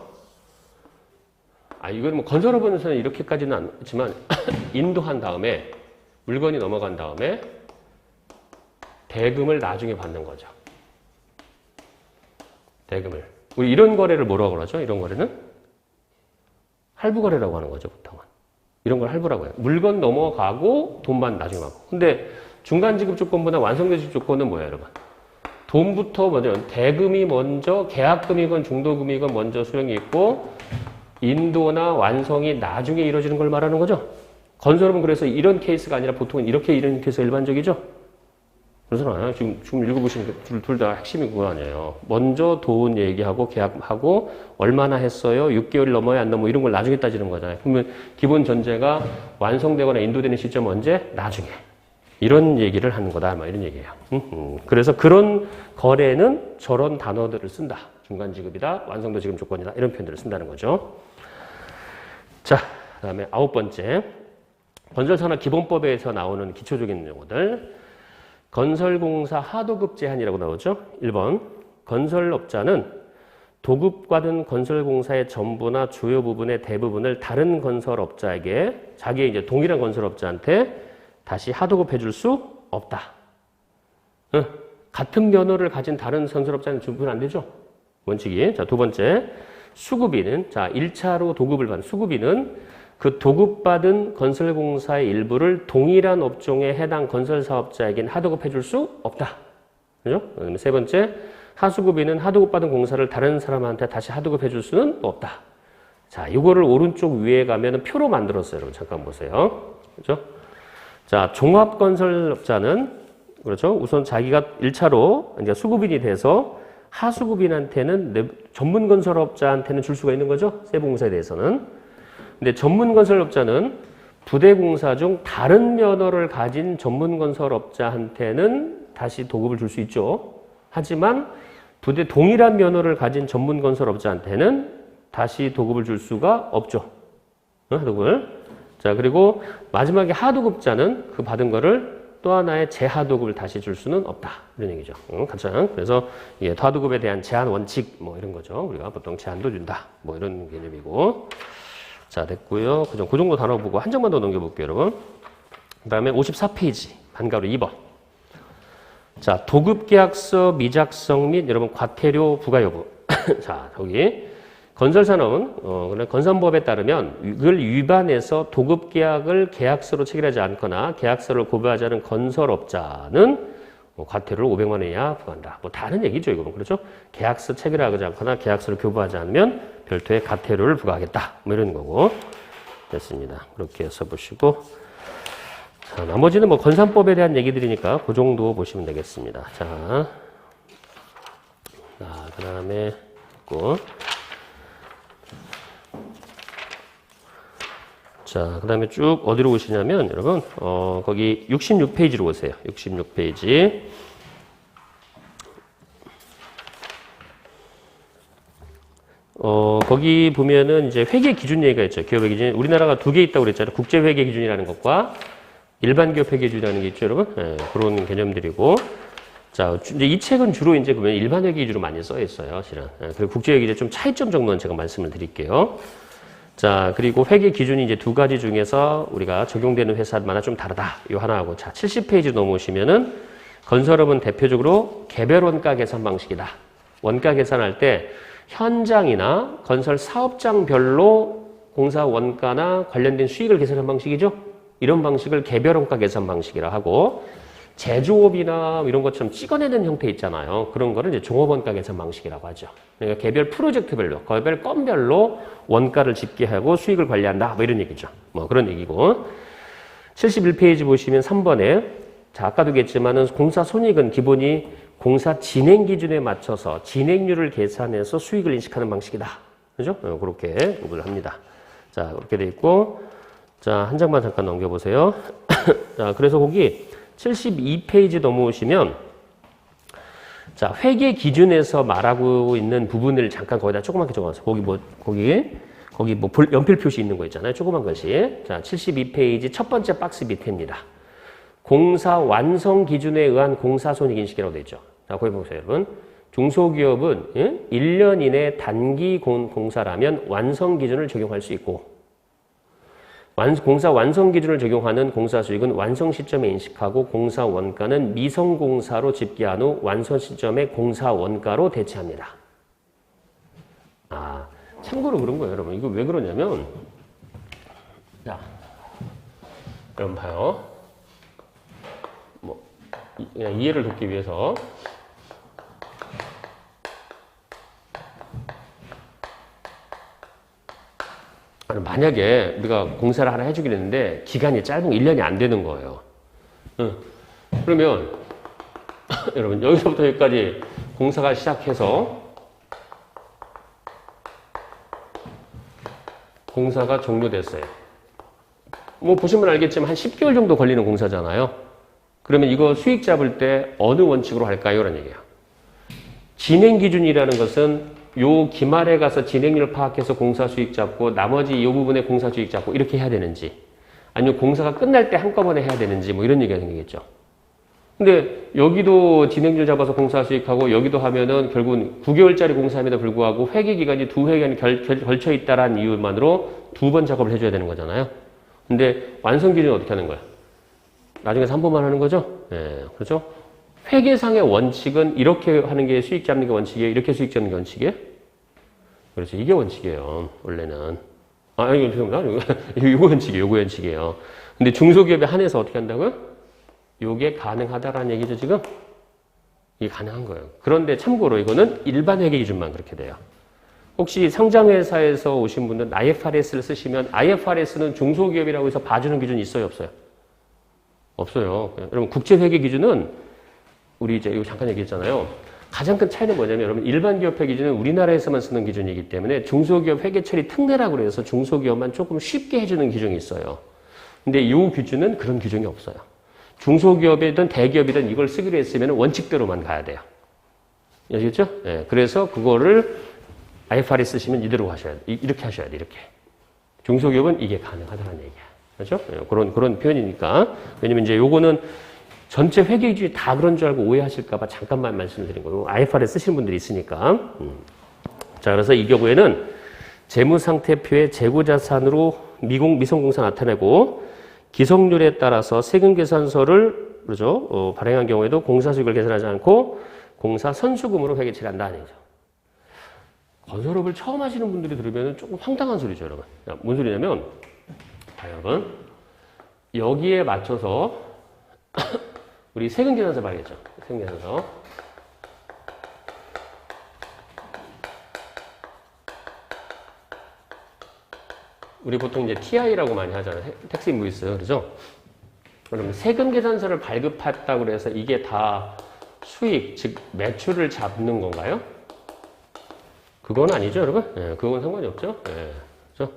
이건 뭐 건설업에서는 이렇게까지는 않지만 인도한 다음에 물건이 넘어간 다음에 대금을 나중에 받는 거죠. 대금을. 우리 이런 거래를 뭐라고 그러죠? 이런 거래는 할부 거래라고 하는 거죠, 보통은. 이런 걸 할부라고 해요. 물건 넘어가고 돈만 나중에 받고. 근데 중간 지급 조건보다 완성도 지급 조건은 뭐예요, 여러분? 돈부터 먼저 대금이 먼저 계약금이건 중도금이건 먼저 수령이 있고 인도나 완성이 나중에 이루어지는 걸 말하는 거죠. 건설업은 그래서 이런 케이스가 아니라 보통은 이런 케이스가 일반적이죠. 그렇잖아요. 지금 읽어보시는 게 둘 다 핵심이 그거 아니에요. 먼저 돈 얘기하고 계약하고 얼마나 했어요? 6개월이 넘어야 안 넘어 이런 걸 나중에 따지는 거잖아요. 그러면 기본 전제가 완성되거나 인도되는 시점 언제? 나중에. 이런 얘기를 하는 거다. 이런 얘기예요. 그래서 그런 거래는 저런 단어들을 쓴다. 중간 지급이다. 완성도 지급 조건이다. 이런 표현들을 쓴다는 거죠. 자, 그 다음에 9번째. 건설산업 기본법에서 나오는 기초적인 용어들. 건설공사 하도급 제한이라고 나오죠. 1번. 건설업자는 도급받은 건설공사의 전부나 주요 부분의 대부분을 다른 건설업자에게 자기의 이제 동일한 건설업자한테 다시 하도급해 줄 수 없다. 같은 면허를 가진 다른 건설업자는 주면 안 되죠. 원칙이. 자, 두 번째. 수급인은, 자, 1차로 도급을 받은 수급인은 그 도급받은 건설공사의 일부를 동일한 업종에 해당 건설사업자에겐 하도급해 줄 수 없다. 그죠? 그다음에 세 번째. 하수급인은 하도급받은 공사를 다른 사람한테 다시 하도급해 줄 수는 없다. 자, 이거를 오른쪽 위에 가면 표로 만들었어요. 여러분, 잠깐 보세요. 그죠? 자, 종합건설업자는, 그렇죠? 우선 자기가 1차로 이제 수급인이 돼서 하수급인한테는 전문 건설업자한테는 줄 수가 있는 거죠. 세부공사에 대해서는. 근데 전문 건설업자는 부대 공사 중 다른 면허를 가진 전문 건설업자한테는 다시 도급을 줄 수 있죠. 하지만 부대 동일한 면허를 가진 전문 건설업자한테는 다시 도급을 줄 수가 없죠. 하도급을. 자, 그리고 마지막에 하도급자는 그 받은 거를 또 하나의 재하도급을 다시 줄 수는 없다. 이런 얘기죠. 가장. 그래서 이게 하도급에 대한 제한 원칙 뭐 이런 거죠. 우리가 보통 제한도 준다. 뭐 이런 개념이고. 자, 됐고요. 그 정도 단어 보고 한 장만 더 넘겨볼게요, 여러분. 그 다음에 54페이지, 반가로 2번. 자, 도급계약서 미작성 및 여러분 과태료 부과 여부. 자, 여기 건설산업은 건설법에 따르면 이걸 위반해서 도급계약을 계약서로 체결하지 않거나 계약서를 고발하지 않은 건설업자는 과태료를 500만 원 이하 부과한다. 뭐 다른 얘기죠, 이거는. 그렇죠? 계약서 체결하지 않거나 계약서를 교부하지 않으면 별도의 과태료를 부과하겠다. 뭐 이런 거고. 됐습니다. 그렇게 써보시고. 자, 나머지는 뭐 건산법에 대한 얘기들이니까 그 정도 보시면 되겠습니다. 자, 그 다음에 있고. 자, 그 다음에 쭉 어디로 오시냐면, 여러분, 거기 66페이지로 오세요. 66페이지. 거기 보면은 이제 회계 기준 얘기가 있죠. 기업의 기준. 우리나라가 두 개 있다고 그랬잖아요. 국제 회계 기준이라는 것과 일반 기업 회계 기준이라는 게 있죠, 여러분. 네, 그런 개념들이고. 자, 이제 이 책은 주로 이제 보면 일반 회계 기준으로 많이 써 있어요, 실은. 네, 그리고 국제 회계 기준 좀 차이점 정도는 제가 말씀을 드릴게요. 자, 그리고 회계 기준이 이제 두 가지 중에서 우리가 적용되는 회사마다 좀 다르다. 이 하나하고. 자, 70페이지 넘어오시면은 건설업은 대표적으로 개별 원가 계산 방식이다. 원가 계산할 때 현장이나 건설 사업장별로 공사 원가나 관련된 수익을 계산하는 방식이죠. 이런 방식을 개별 원가 계산 방식이라 하고, 제조업이나 이런 것처럼 찍어내는 형태 있잖아요. 그런 거를 이제 종업 원가 계산 방식이라고 하죠. 그러니까 개별 프로젝트별로, 개별 건별로 원가를 집계하고 수익을 관리한다. 뭐 이런 얘기죠. 뭐 그런 얘기고. 71페이지 보시면 3번에, 자, 아까도 얘기했지만은 공사 손익은 기본이 공사 진행 기준에 맞춰서 진행률을 계산해서 수익을 인식하는 방식이다. 그죠? 그렇게 공부를 합니다. 자, 그렇게 돼 있고. 자, 한 장만 잠깐 넘겨보세요. 자, 그래서 거기 72페이지 넘어오시면, 자, 회계 기준에서 말하고 있는 부분을 잠깐 거기다 조그맣게 적어놨어요. 거기 연필 표시 있는 거 있잖아요. 조그만 것이. 자, 72페이지 첫 번째 박스 밑에입니다. 공사 완성 기준에 의한 공사 손익 인식이라고 되어 있죠. 자, 거기 보세요, 여러분. 중소기업은 1년 이내 단기 공사라면 완성 기준을 적용할 수 있고, 공사 완성 기준을 적용하는 공사 수익은 완성 시점에 인식하고 공사 원가는 미성 공사로 집계한 후 완성 시점의 공사 원가로 대체합니다. 아, 참고로 그런 거예요, 여러분. 이거 왜 그러냐면, 자, 여러분 봐요. 뭐 그냥 이해를 돕기 위해서. 만약에 우리가 공사를 하나 해주기로 했는데 기간이 짧은 1년이 안 되는 거예요. 그러면 여러분 여기서부터 여기까지 공사가 시작해서 공사가 종료됐어요. 뭐 보시면 알겠지만 한 10개월 정도 걸리는 공사잖아요. 그러면 이거 수익 잡을 때 어느 원칙으로 할까요? 라는 얘기예요. 진행 기준이라는 것은 요 기말에 가서 진행률 파악해서 공사 수익 잡고 나머지 요 부분에 공사 수익 잡고 이렇게 해야 되는지, 아니면 공사가 끝날 때 한꺼번에 해야 되는지 뭐 이런 얘기가 생기겠죠. 근데 여기도 진행률 잡아서 공사 수익하고 여기도 하면은 결국은 9개월짜리 공사임에도 불구하고 회계 기간이 두 회기간이 걸쳐 있다라는 이유만으로 두 번 작업을 해줘야 되는 거잖아요. 근데 완성 기준은 어떻게 하는 거야? 나중에서 한 번만 하는 거죠? 네, 그렇죠? 회계상의 원칙은 이렇게 하는 게 수익 잡는 게 원칙이에요? 이렇게 수익 잡는 게 원칙이에요? 그렇죠. 이게 원칙이에요. 원래는. 아니, 죄송합니다. 이거 원칙이에요. 이거 원칙이에요. 근데 중소기업에 한해서 어떻게 한다고요? 이게 가능하다라는 얘기죠, 지금? 이게 가능한 거예요. 그런데 참고로 이거는 일반 회계 기준만 그렇게 돼요. 혹시 상장회사에서 오신 분들은 IFRS를 쓰시면 IFRS는 중소기업이라고 해서 봐주는 기준이 있어요, 없어요? 없어요. 여러분, 국제회계 기준은 우리 이제 이거 잠깐 얘기했잖아요. 가장 큰 차이는 뭐냐면 여러분 일반 기업 회계 기준은 우리나라에서만 쓰는 기준이기 때문에 중소기업 회계 처리 특례라고 해서 중소기업만 조금 쉽게 해주는 기준이 있어요. 근데 이 기준은 그런 기준이 없어요. 중소기업이든 대기업이든 이걸 쓰기로 했으면 원칙대로만 가야 돼요. 아시겠죠? 네, 그래서 그거를 IFRS 쓰시면 이대로 하셔야 돼. 이렇게 하셔야 돼. 이렇게. 중소기업은 이게 가능하다는 얘기야. 그렇죠? 네, 그런 표현이니까. 왜냐면 이제 요거는 전체 회계 기준이 다 그런 줄 알고 오해하실까봐 잠깐만 말씀을 드린 거예요. IFRS 쓰시는 분들이 있으니까. 자, 그래서 이 경우에는 재무상태표에 재고자산으로 미성공사 나타내고 기성률에 따라서 세금계산서를 그렇죠? 발행한 경우에도 공사수익을 계산하지 않고 공사 선수금으로 회계 처리한다는 얘기죠. 건설업을 처음 하시는 분들이 들으면 조금 황당한 소리죠, 여러분. 뭔 소리냐면, 자, 여러분. 여기에 맞춰서 우리 세근계산서 봐야겠죠. 세근계산서. 우리 보통 이제 TI라고 많이 하잖아요. 텍스 인보이스. 그렇죠? 그러면 세금계산서를 발급했다고 해서 이게 다 수익, 즉 매출을 잡는 건가요? 그건 아니죠, 여러분. 네, 그건 상관이 없죠. 네, 그렇죠?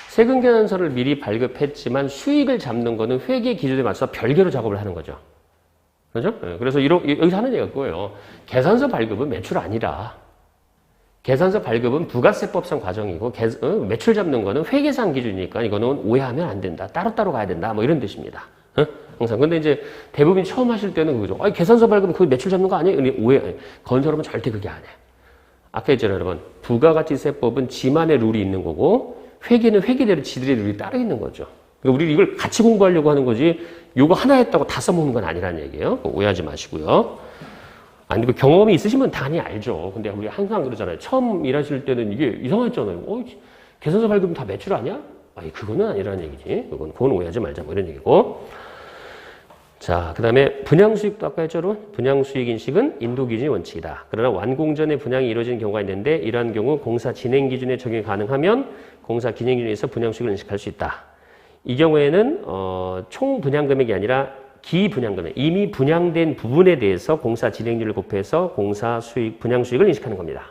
세금계산서를 미리 발급했지만 수익을 잡는 거는 회계 기준에 맞춰서 별개로 작업을 하는 거죠. 그렇죠? 네, 그래서 여기서 하는 얘기가 그거예요. 계산서 발급은 매출 아니라 계산서 발급은 부가세법상 과정이고 매출 잡는 거는 회계상 기준이니까 이거는 오해하면 안 된다. 따로따로 가야 된다. 뭐 이런 뜻입니다. 항상. 근데 이제 대부분 처음 하실 때는 그거죠. 계산서 발급은 그거 매출 잡는 거 아니에요? 오해. 건설업은 절대 그게 아니에요. 아까 했잖아요, 여러분. 부가가치세법은 지만의 룰이 있는 거고 회계는 회계대로 지들의 룰이 따로 있는 거죠. 그러니까 우리 이걸 같이 공부하려고 하는 거지 요거 하나 했다고 다 써먹는 건 아니라는 얘기예요. 오해하지 마시고요. 아니, 그 경험이 있으시면 당연히 알죠. 근데 우리 항상 그러잖아요. 처음 일하실 때는 이게 이상했잖아요. 계산서 발급은 다 매출 아니야? 아니, 그거는 아니라는 얘기지. 그건 오해하지 말자. 뭐 이런 얘기고. 자, 그 다음에 분양수익도 아까 했죠, 여러분? 분양수익 인식은 인도기준이 원칙이다. 그러나 완공 전에 분양이 이루어지는 경우가 있는데 이러한 경우 공사 진행 기준에 적용이 가능하면 공사 진행 기준에서 분양수익을 인식할 수 있다. 이 경우에는 총 분양금액이 아니라 기분양금액, 이미 분양된 부분에 대해서 공사 진행률을 곱해서 공사 수익, 분양수익을 인식하는 겁니다.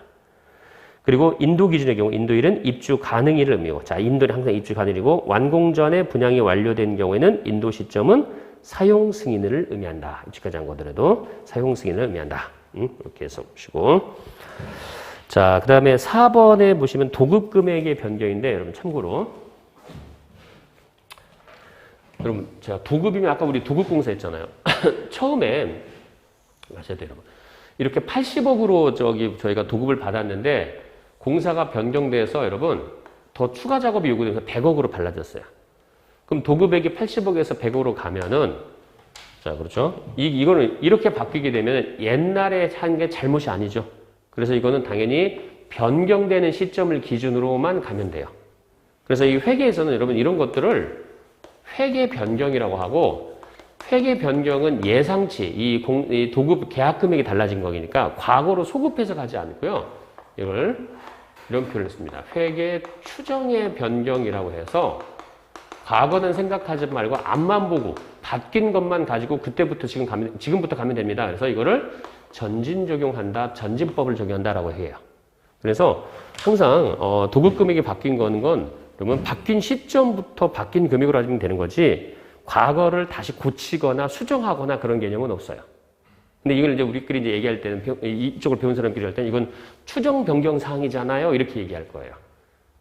그리고 인도 기준의 경우 인도일은 입주 가능일을 의미하고, 자, 인도는 항상 입주 가능일이고 완공 전에 분양이 완료된 경우에는 인도 시점은 사용 승인을 의미한다. 입주까지 한 거더라도 사용 승인을 의미한다. 이렇게 해서 보시고. 자, 그 다음에 4번에 보시면 도급 금액의 변경인데 여러분 참고로. 여러분 제가 도급이면 아까 우리 도급공사 했잖아요. 처음에 마셔야 돼요, 여러분. 이렇게 80억으로 저희가 도급을 받았는데 공사가 변경돼서 여러분 더 추가 작업이 요구돼서 100억으로 발라졌어요. 그럼 도급액이 80억에서 100억으로 가면은 자, 그렇죠? 이거는 이렇게 바뀌게 되면 옛날에 한 게 잘못이 아니죠. 그래서 이거는 당연히 변경되는 시점을 기준으로만 가면 돼요. 그래서 이 회계에서는 여러분 이런 것들을 회계 변경이라고 하고, 회계 변경은 예상치, 이 도급 계약 금액이 달라진 거니까 과거로 소급해서 가지 않고요. 이걸 이런 표현을 했습니다. 회계 추정의 변경이라고 해서 과거는 생각하지 말고 앞만 보고 바뀐 것만 가지고 그때부터 지금부터 가면 됩니다. 그래서 이거를 전진 적용한다, 전진법을 적용한다라고 해요. 그래서 항상 도급 금액이 바뀐 건 그러면 바뀐 시점부터 바뀐 금액으로 하면 되는 거지 과거를 다시 고치거나 수정하거나 그런 개념은 없어요. 근데 이걸 이제 우리끼리 이제 얘기할 때는 이쪽을 배운 사람끼리 할 때는 이건 추정 변경 사항이잖아요. 이렇게 얘기할 거예요.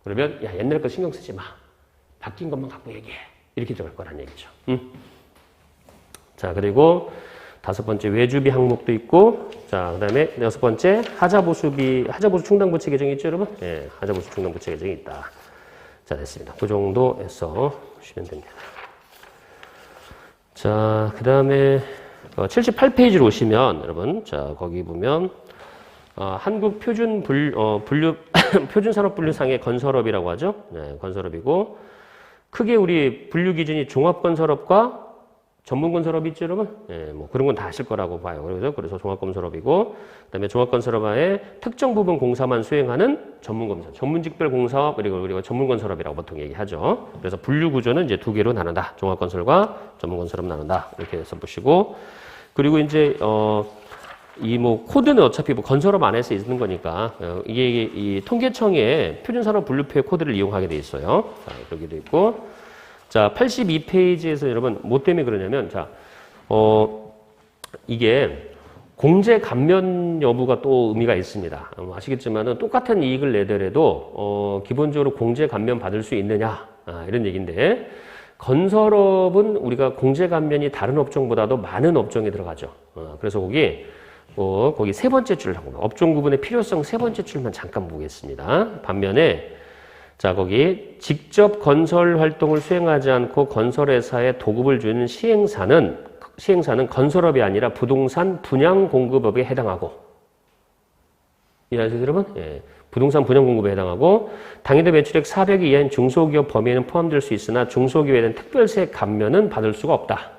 그러면 야, 옛날 거 신경 쓰지 마. 바뀐 것만 갖고 얘기해. 이렇게 들어갈 거란 얘기죠. 자, 그리고 5번째 외주비 항목도 있고, 자, 그 다음에 6번째 하자보수 충당부채 계정이 있죠, 여러분? 예, 하자보수 충당부채 계정이 있다. 자, 됐습니다. 그 정도 해서 보시면 됩니다. 자, 그 다음에 78페이지로 오시면, 여러분, 자, 거기 보면, 한국 표준산업분류상의 건설업이라고 하죠. 네, 건설업이고, 크게 우리 분류 기준이 종합건설업과 전문건설업이 있죠, 여러분? 예, 뭐 그런 건 다 아실 거라고 봐요. 그래서 종합건설업이고, 그다음에 종합건설업의 특정 부분 공사만 수행하는 전문건설, 전문직별 공사업 그리고 전문건설업이라고 보통 얘기하죠. 그래서 분류 구조는 이제 두 개로 나눈다. 종합건설과 전문건설업 나눈다. 이렇게 해서 보시고, 그리고 이제 이 뭐 코드는 어차피 뭐 건설업 안에서 있는 거니까 이게 이 통계청의 표준산업 분류표의 코드를 이용하게 돼 있어요. 자, 여기 돼 있고, 자 82페이지에서 여러분 뭐 때문에 그러냐면 자 이게 공제 감면 여부가 또 의미가 있습니다. 아시겠지만은 똑같은 이익을 내더라도 기본적으로 공제 감면 받을 수 있느냐 이런 얘기인데, 건설업은 우리가 공제 감면이 다른 업종보다도 많은 업종에 들어가죠. 그래서 거기 세 번째 줄을 하고 업종 구분의 필요성 세 번째 줄만 잠깐 보겠습니다. 반면에 자 거기 직접 건설 활동을 수행하지 않고 건설회사에 도급을 주는 시행사는 건설업이 아니라 부동산 분양 공급업에 해당하고, 이해하세요, 여러분? 예. 부동산 분양 공급에 해당하고 당해도 매출액 400억 이하인 중소기업 범위에는 포함될 수 있으나 중소기업에 대한 특별세 감면은 받을 수가 없다.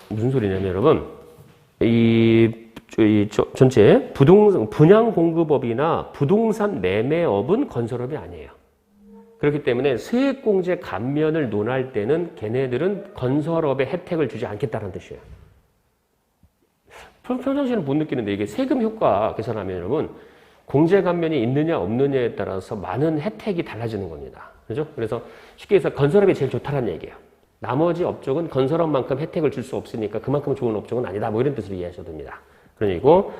무슨 소리냐면 여러분 전체 분양 공급업이나 부동산 매매업은 건설업이 아니에요. 그렇기 때문에 세액공제 감면을 논할 때는 걔네들은 건설업에 혜택을 주지 않겠다는 뜻이에요. 평상시에는 못 느끼는데 이게 세금 효과 계산하면 여러분 공제 감면이 있느냐 없느냐에 따라서 많은 혜택이 달라지는 겁니다. 그죠? 그래서 쉽게 해서 건설업이 제일 좋다는 얘기예요. 나머지 업종은 건설업만큼 혜택을 줄 수 없으니까 그만큼 좋은 업종은 아니다. 뭐 이런 뜻으로 이해하셔도 됩니다. 그런 얘기고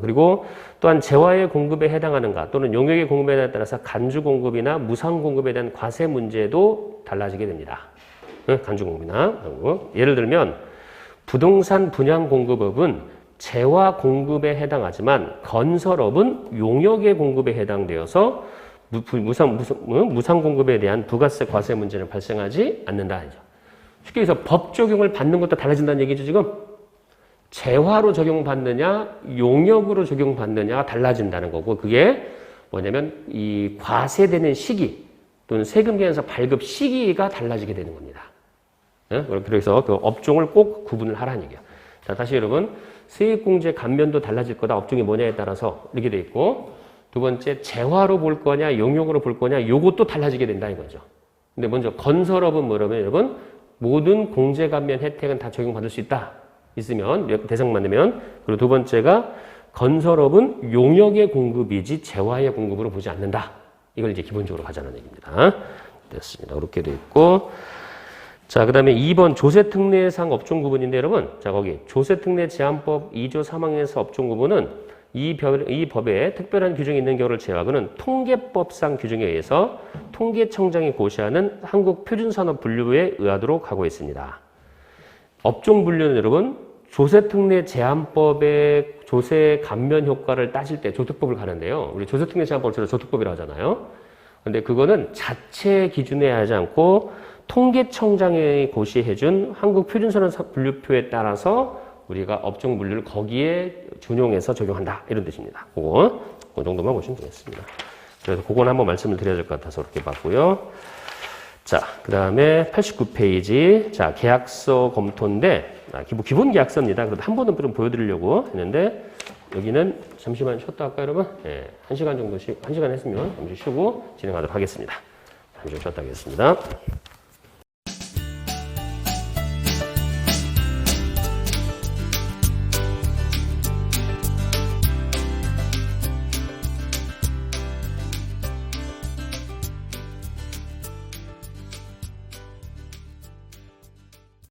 그리고 또한 재화의 공급에 해당하는가 또는 용역의 공급에 따라서 간주 공급이나 무상 공급에 대한 과세 문제도 달라지게 됩니다. 간주 공급이나 예를 들면 부동산 분양 공급업은 재화 공급에 해당하지만 건설업은 용역의 공급에 해당되어서 무상 공급에 대한 부가세 과세 문제는 발생하지 않는다. 쉽게 해서 법 적용을 받는 것도 달라진다는 얘기죠 지금. 재화로 적용받느냐 용역으로 적용받느냐가 달라진다는 거고 그게 뭐냐면 이 과세되는 시기 또는 세금 계산서 발급 시기가 달라지게 되는 겁니다. 그래서 그 업종을 꼭 구분을 하라는 얘기예요. 자, 다시 여러분 세액공제 감면도 달라질 거다. 업종이 뭐냐에 따라서 이렇게 돼 있고 두 번째 재화로 볼 거냐 용역으로 볼 거냐 요것도 달라지게 된다 이거죠. 근데 먼저 건설업은 뭐냐면 여러분 모든 공제 감면 혜택은 다 적용받을 수 있다. 있으면 대상만 되면 그리고 두 번째가 건설업은 용역의 공급이지 재화의 공급으로 보지 않는다. 이걸 이제 기본적으로 가자는 얘기입니다. 됐습니다. 이렇게 돼 있고 자, 그 다음에 2번 조세특례상 업종 구분인데 여러분 자 거기 조세특례 제한법 2조 3항에서 업종 구분은 이 법에 특별한 규정이 있는 경우를 제외하고는 통계법상 규정에 의해서 통계청장이 고시하는 한국표준산업분류에 의하도록 하고 있습니다. 업종 분류는 여러분 조세특례 제한법의 조세 감면 효과를 따질 때 조특법을 가는데요. 우리 조세특례 제한법을 조특법이라고 하잖아요. 근데 그거는 자체 기준에 하지 않고 통계청장이 고시해준 한국표준산업분류표에 따라서 우리가 업종 분류를 거기에 준용해서 적용한다. 이런 뜻입니다. 그 정도만 보시면 되겠습니다. 그래서 그건 한번 말씀을 드려야 될 것 같아서 이렇게 봤고요. 자, 그 다음에 89페이지. 자, 계약서 검토인데, 기본 계약서입니다. 그래도 한 번은 좀 보여드리려고 했는데, 여기는 잠시만 쉬었다 할까요, 여러분? 네, 1시간 정도 1시간 했으면 잠시 쉬고 진행하도록 하겠습니다. 잠시 쉬었다 하겠습니다.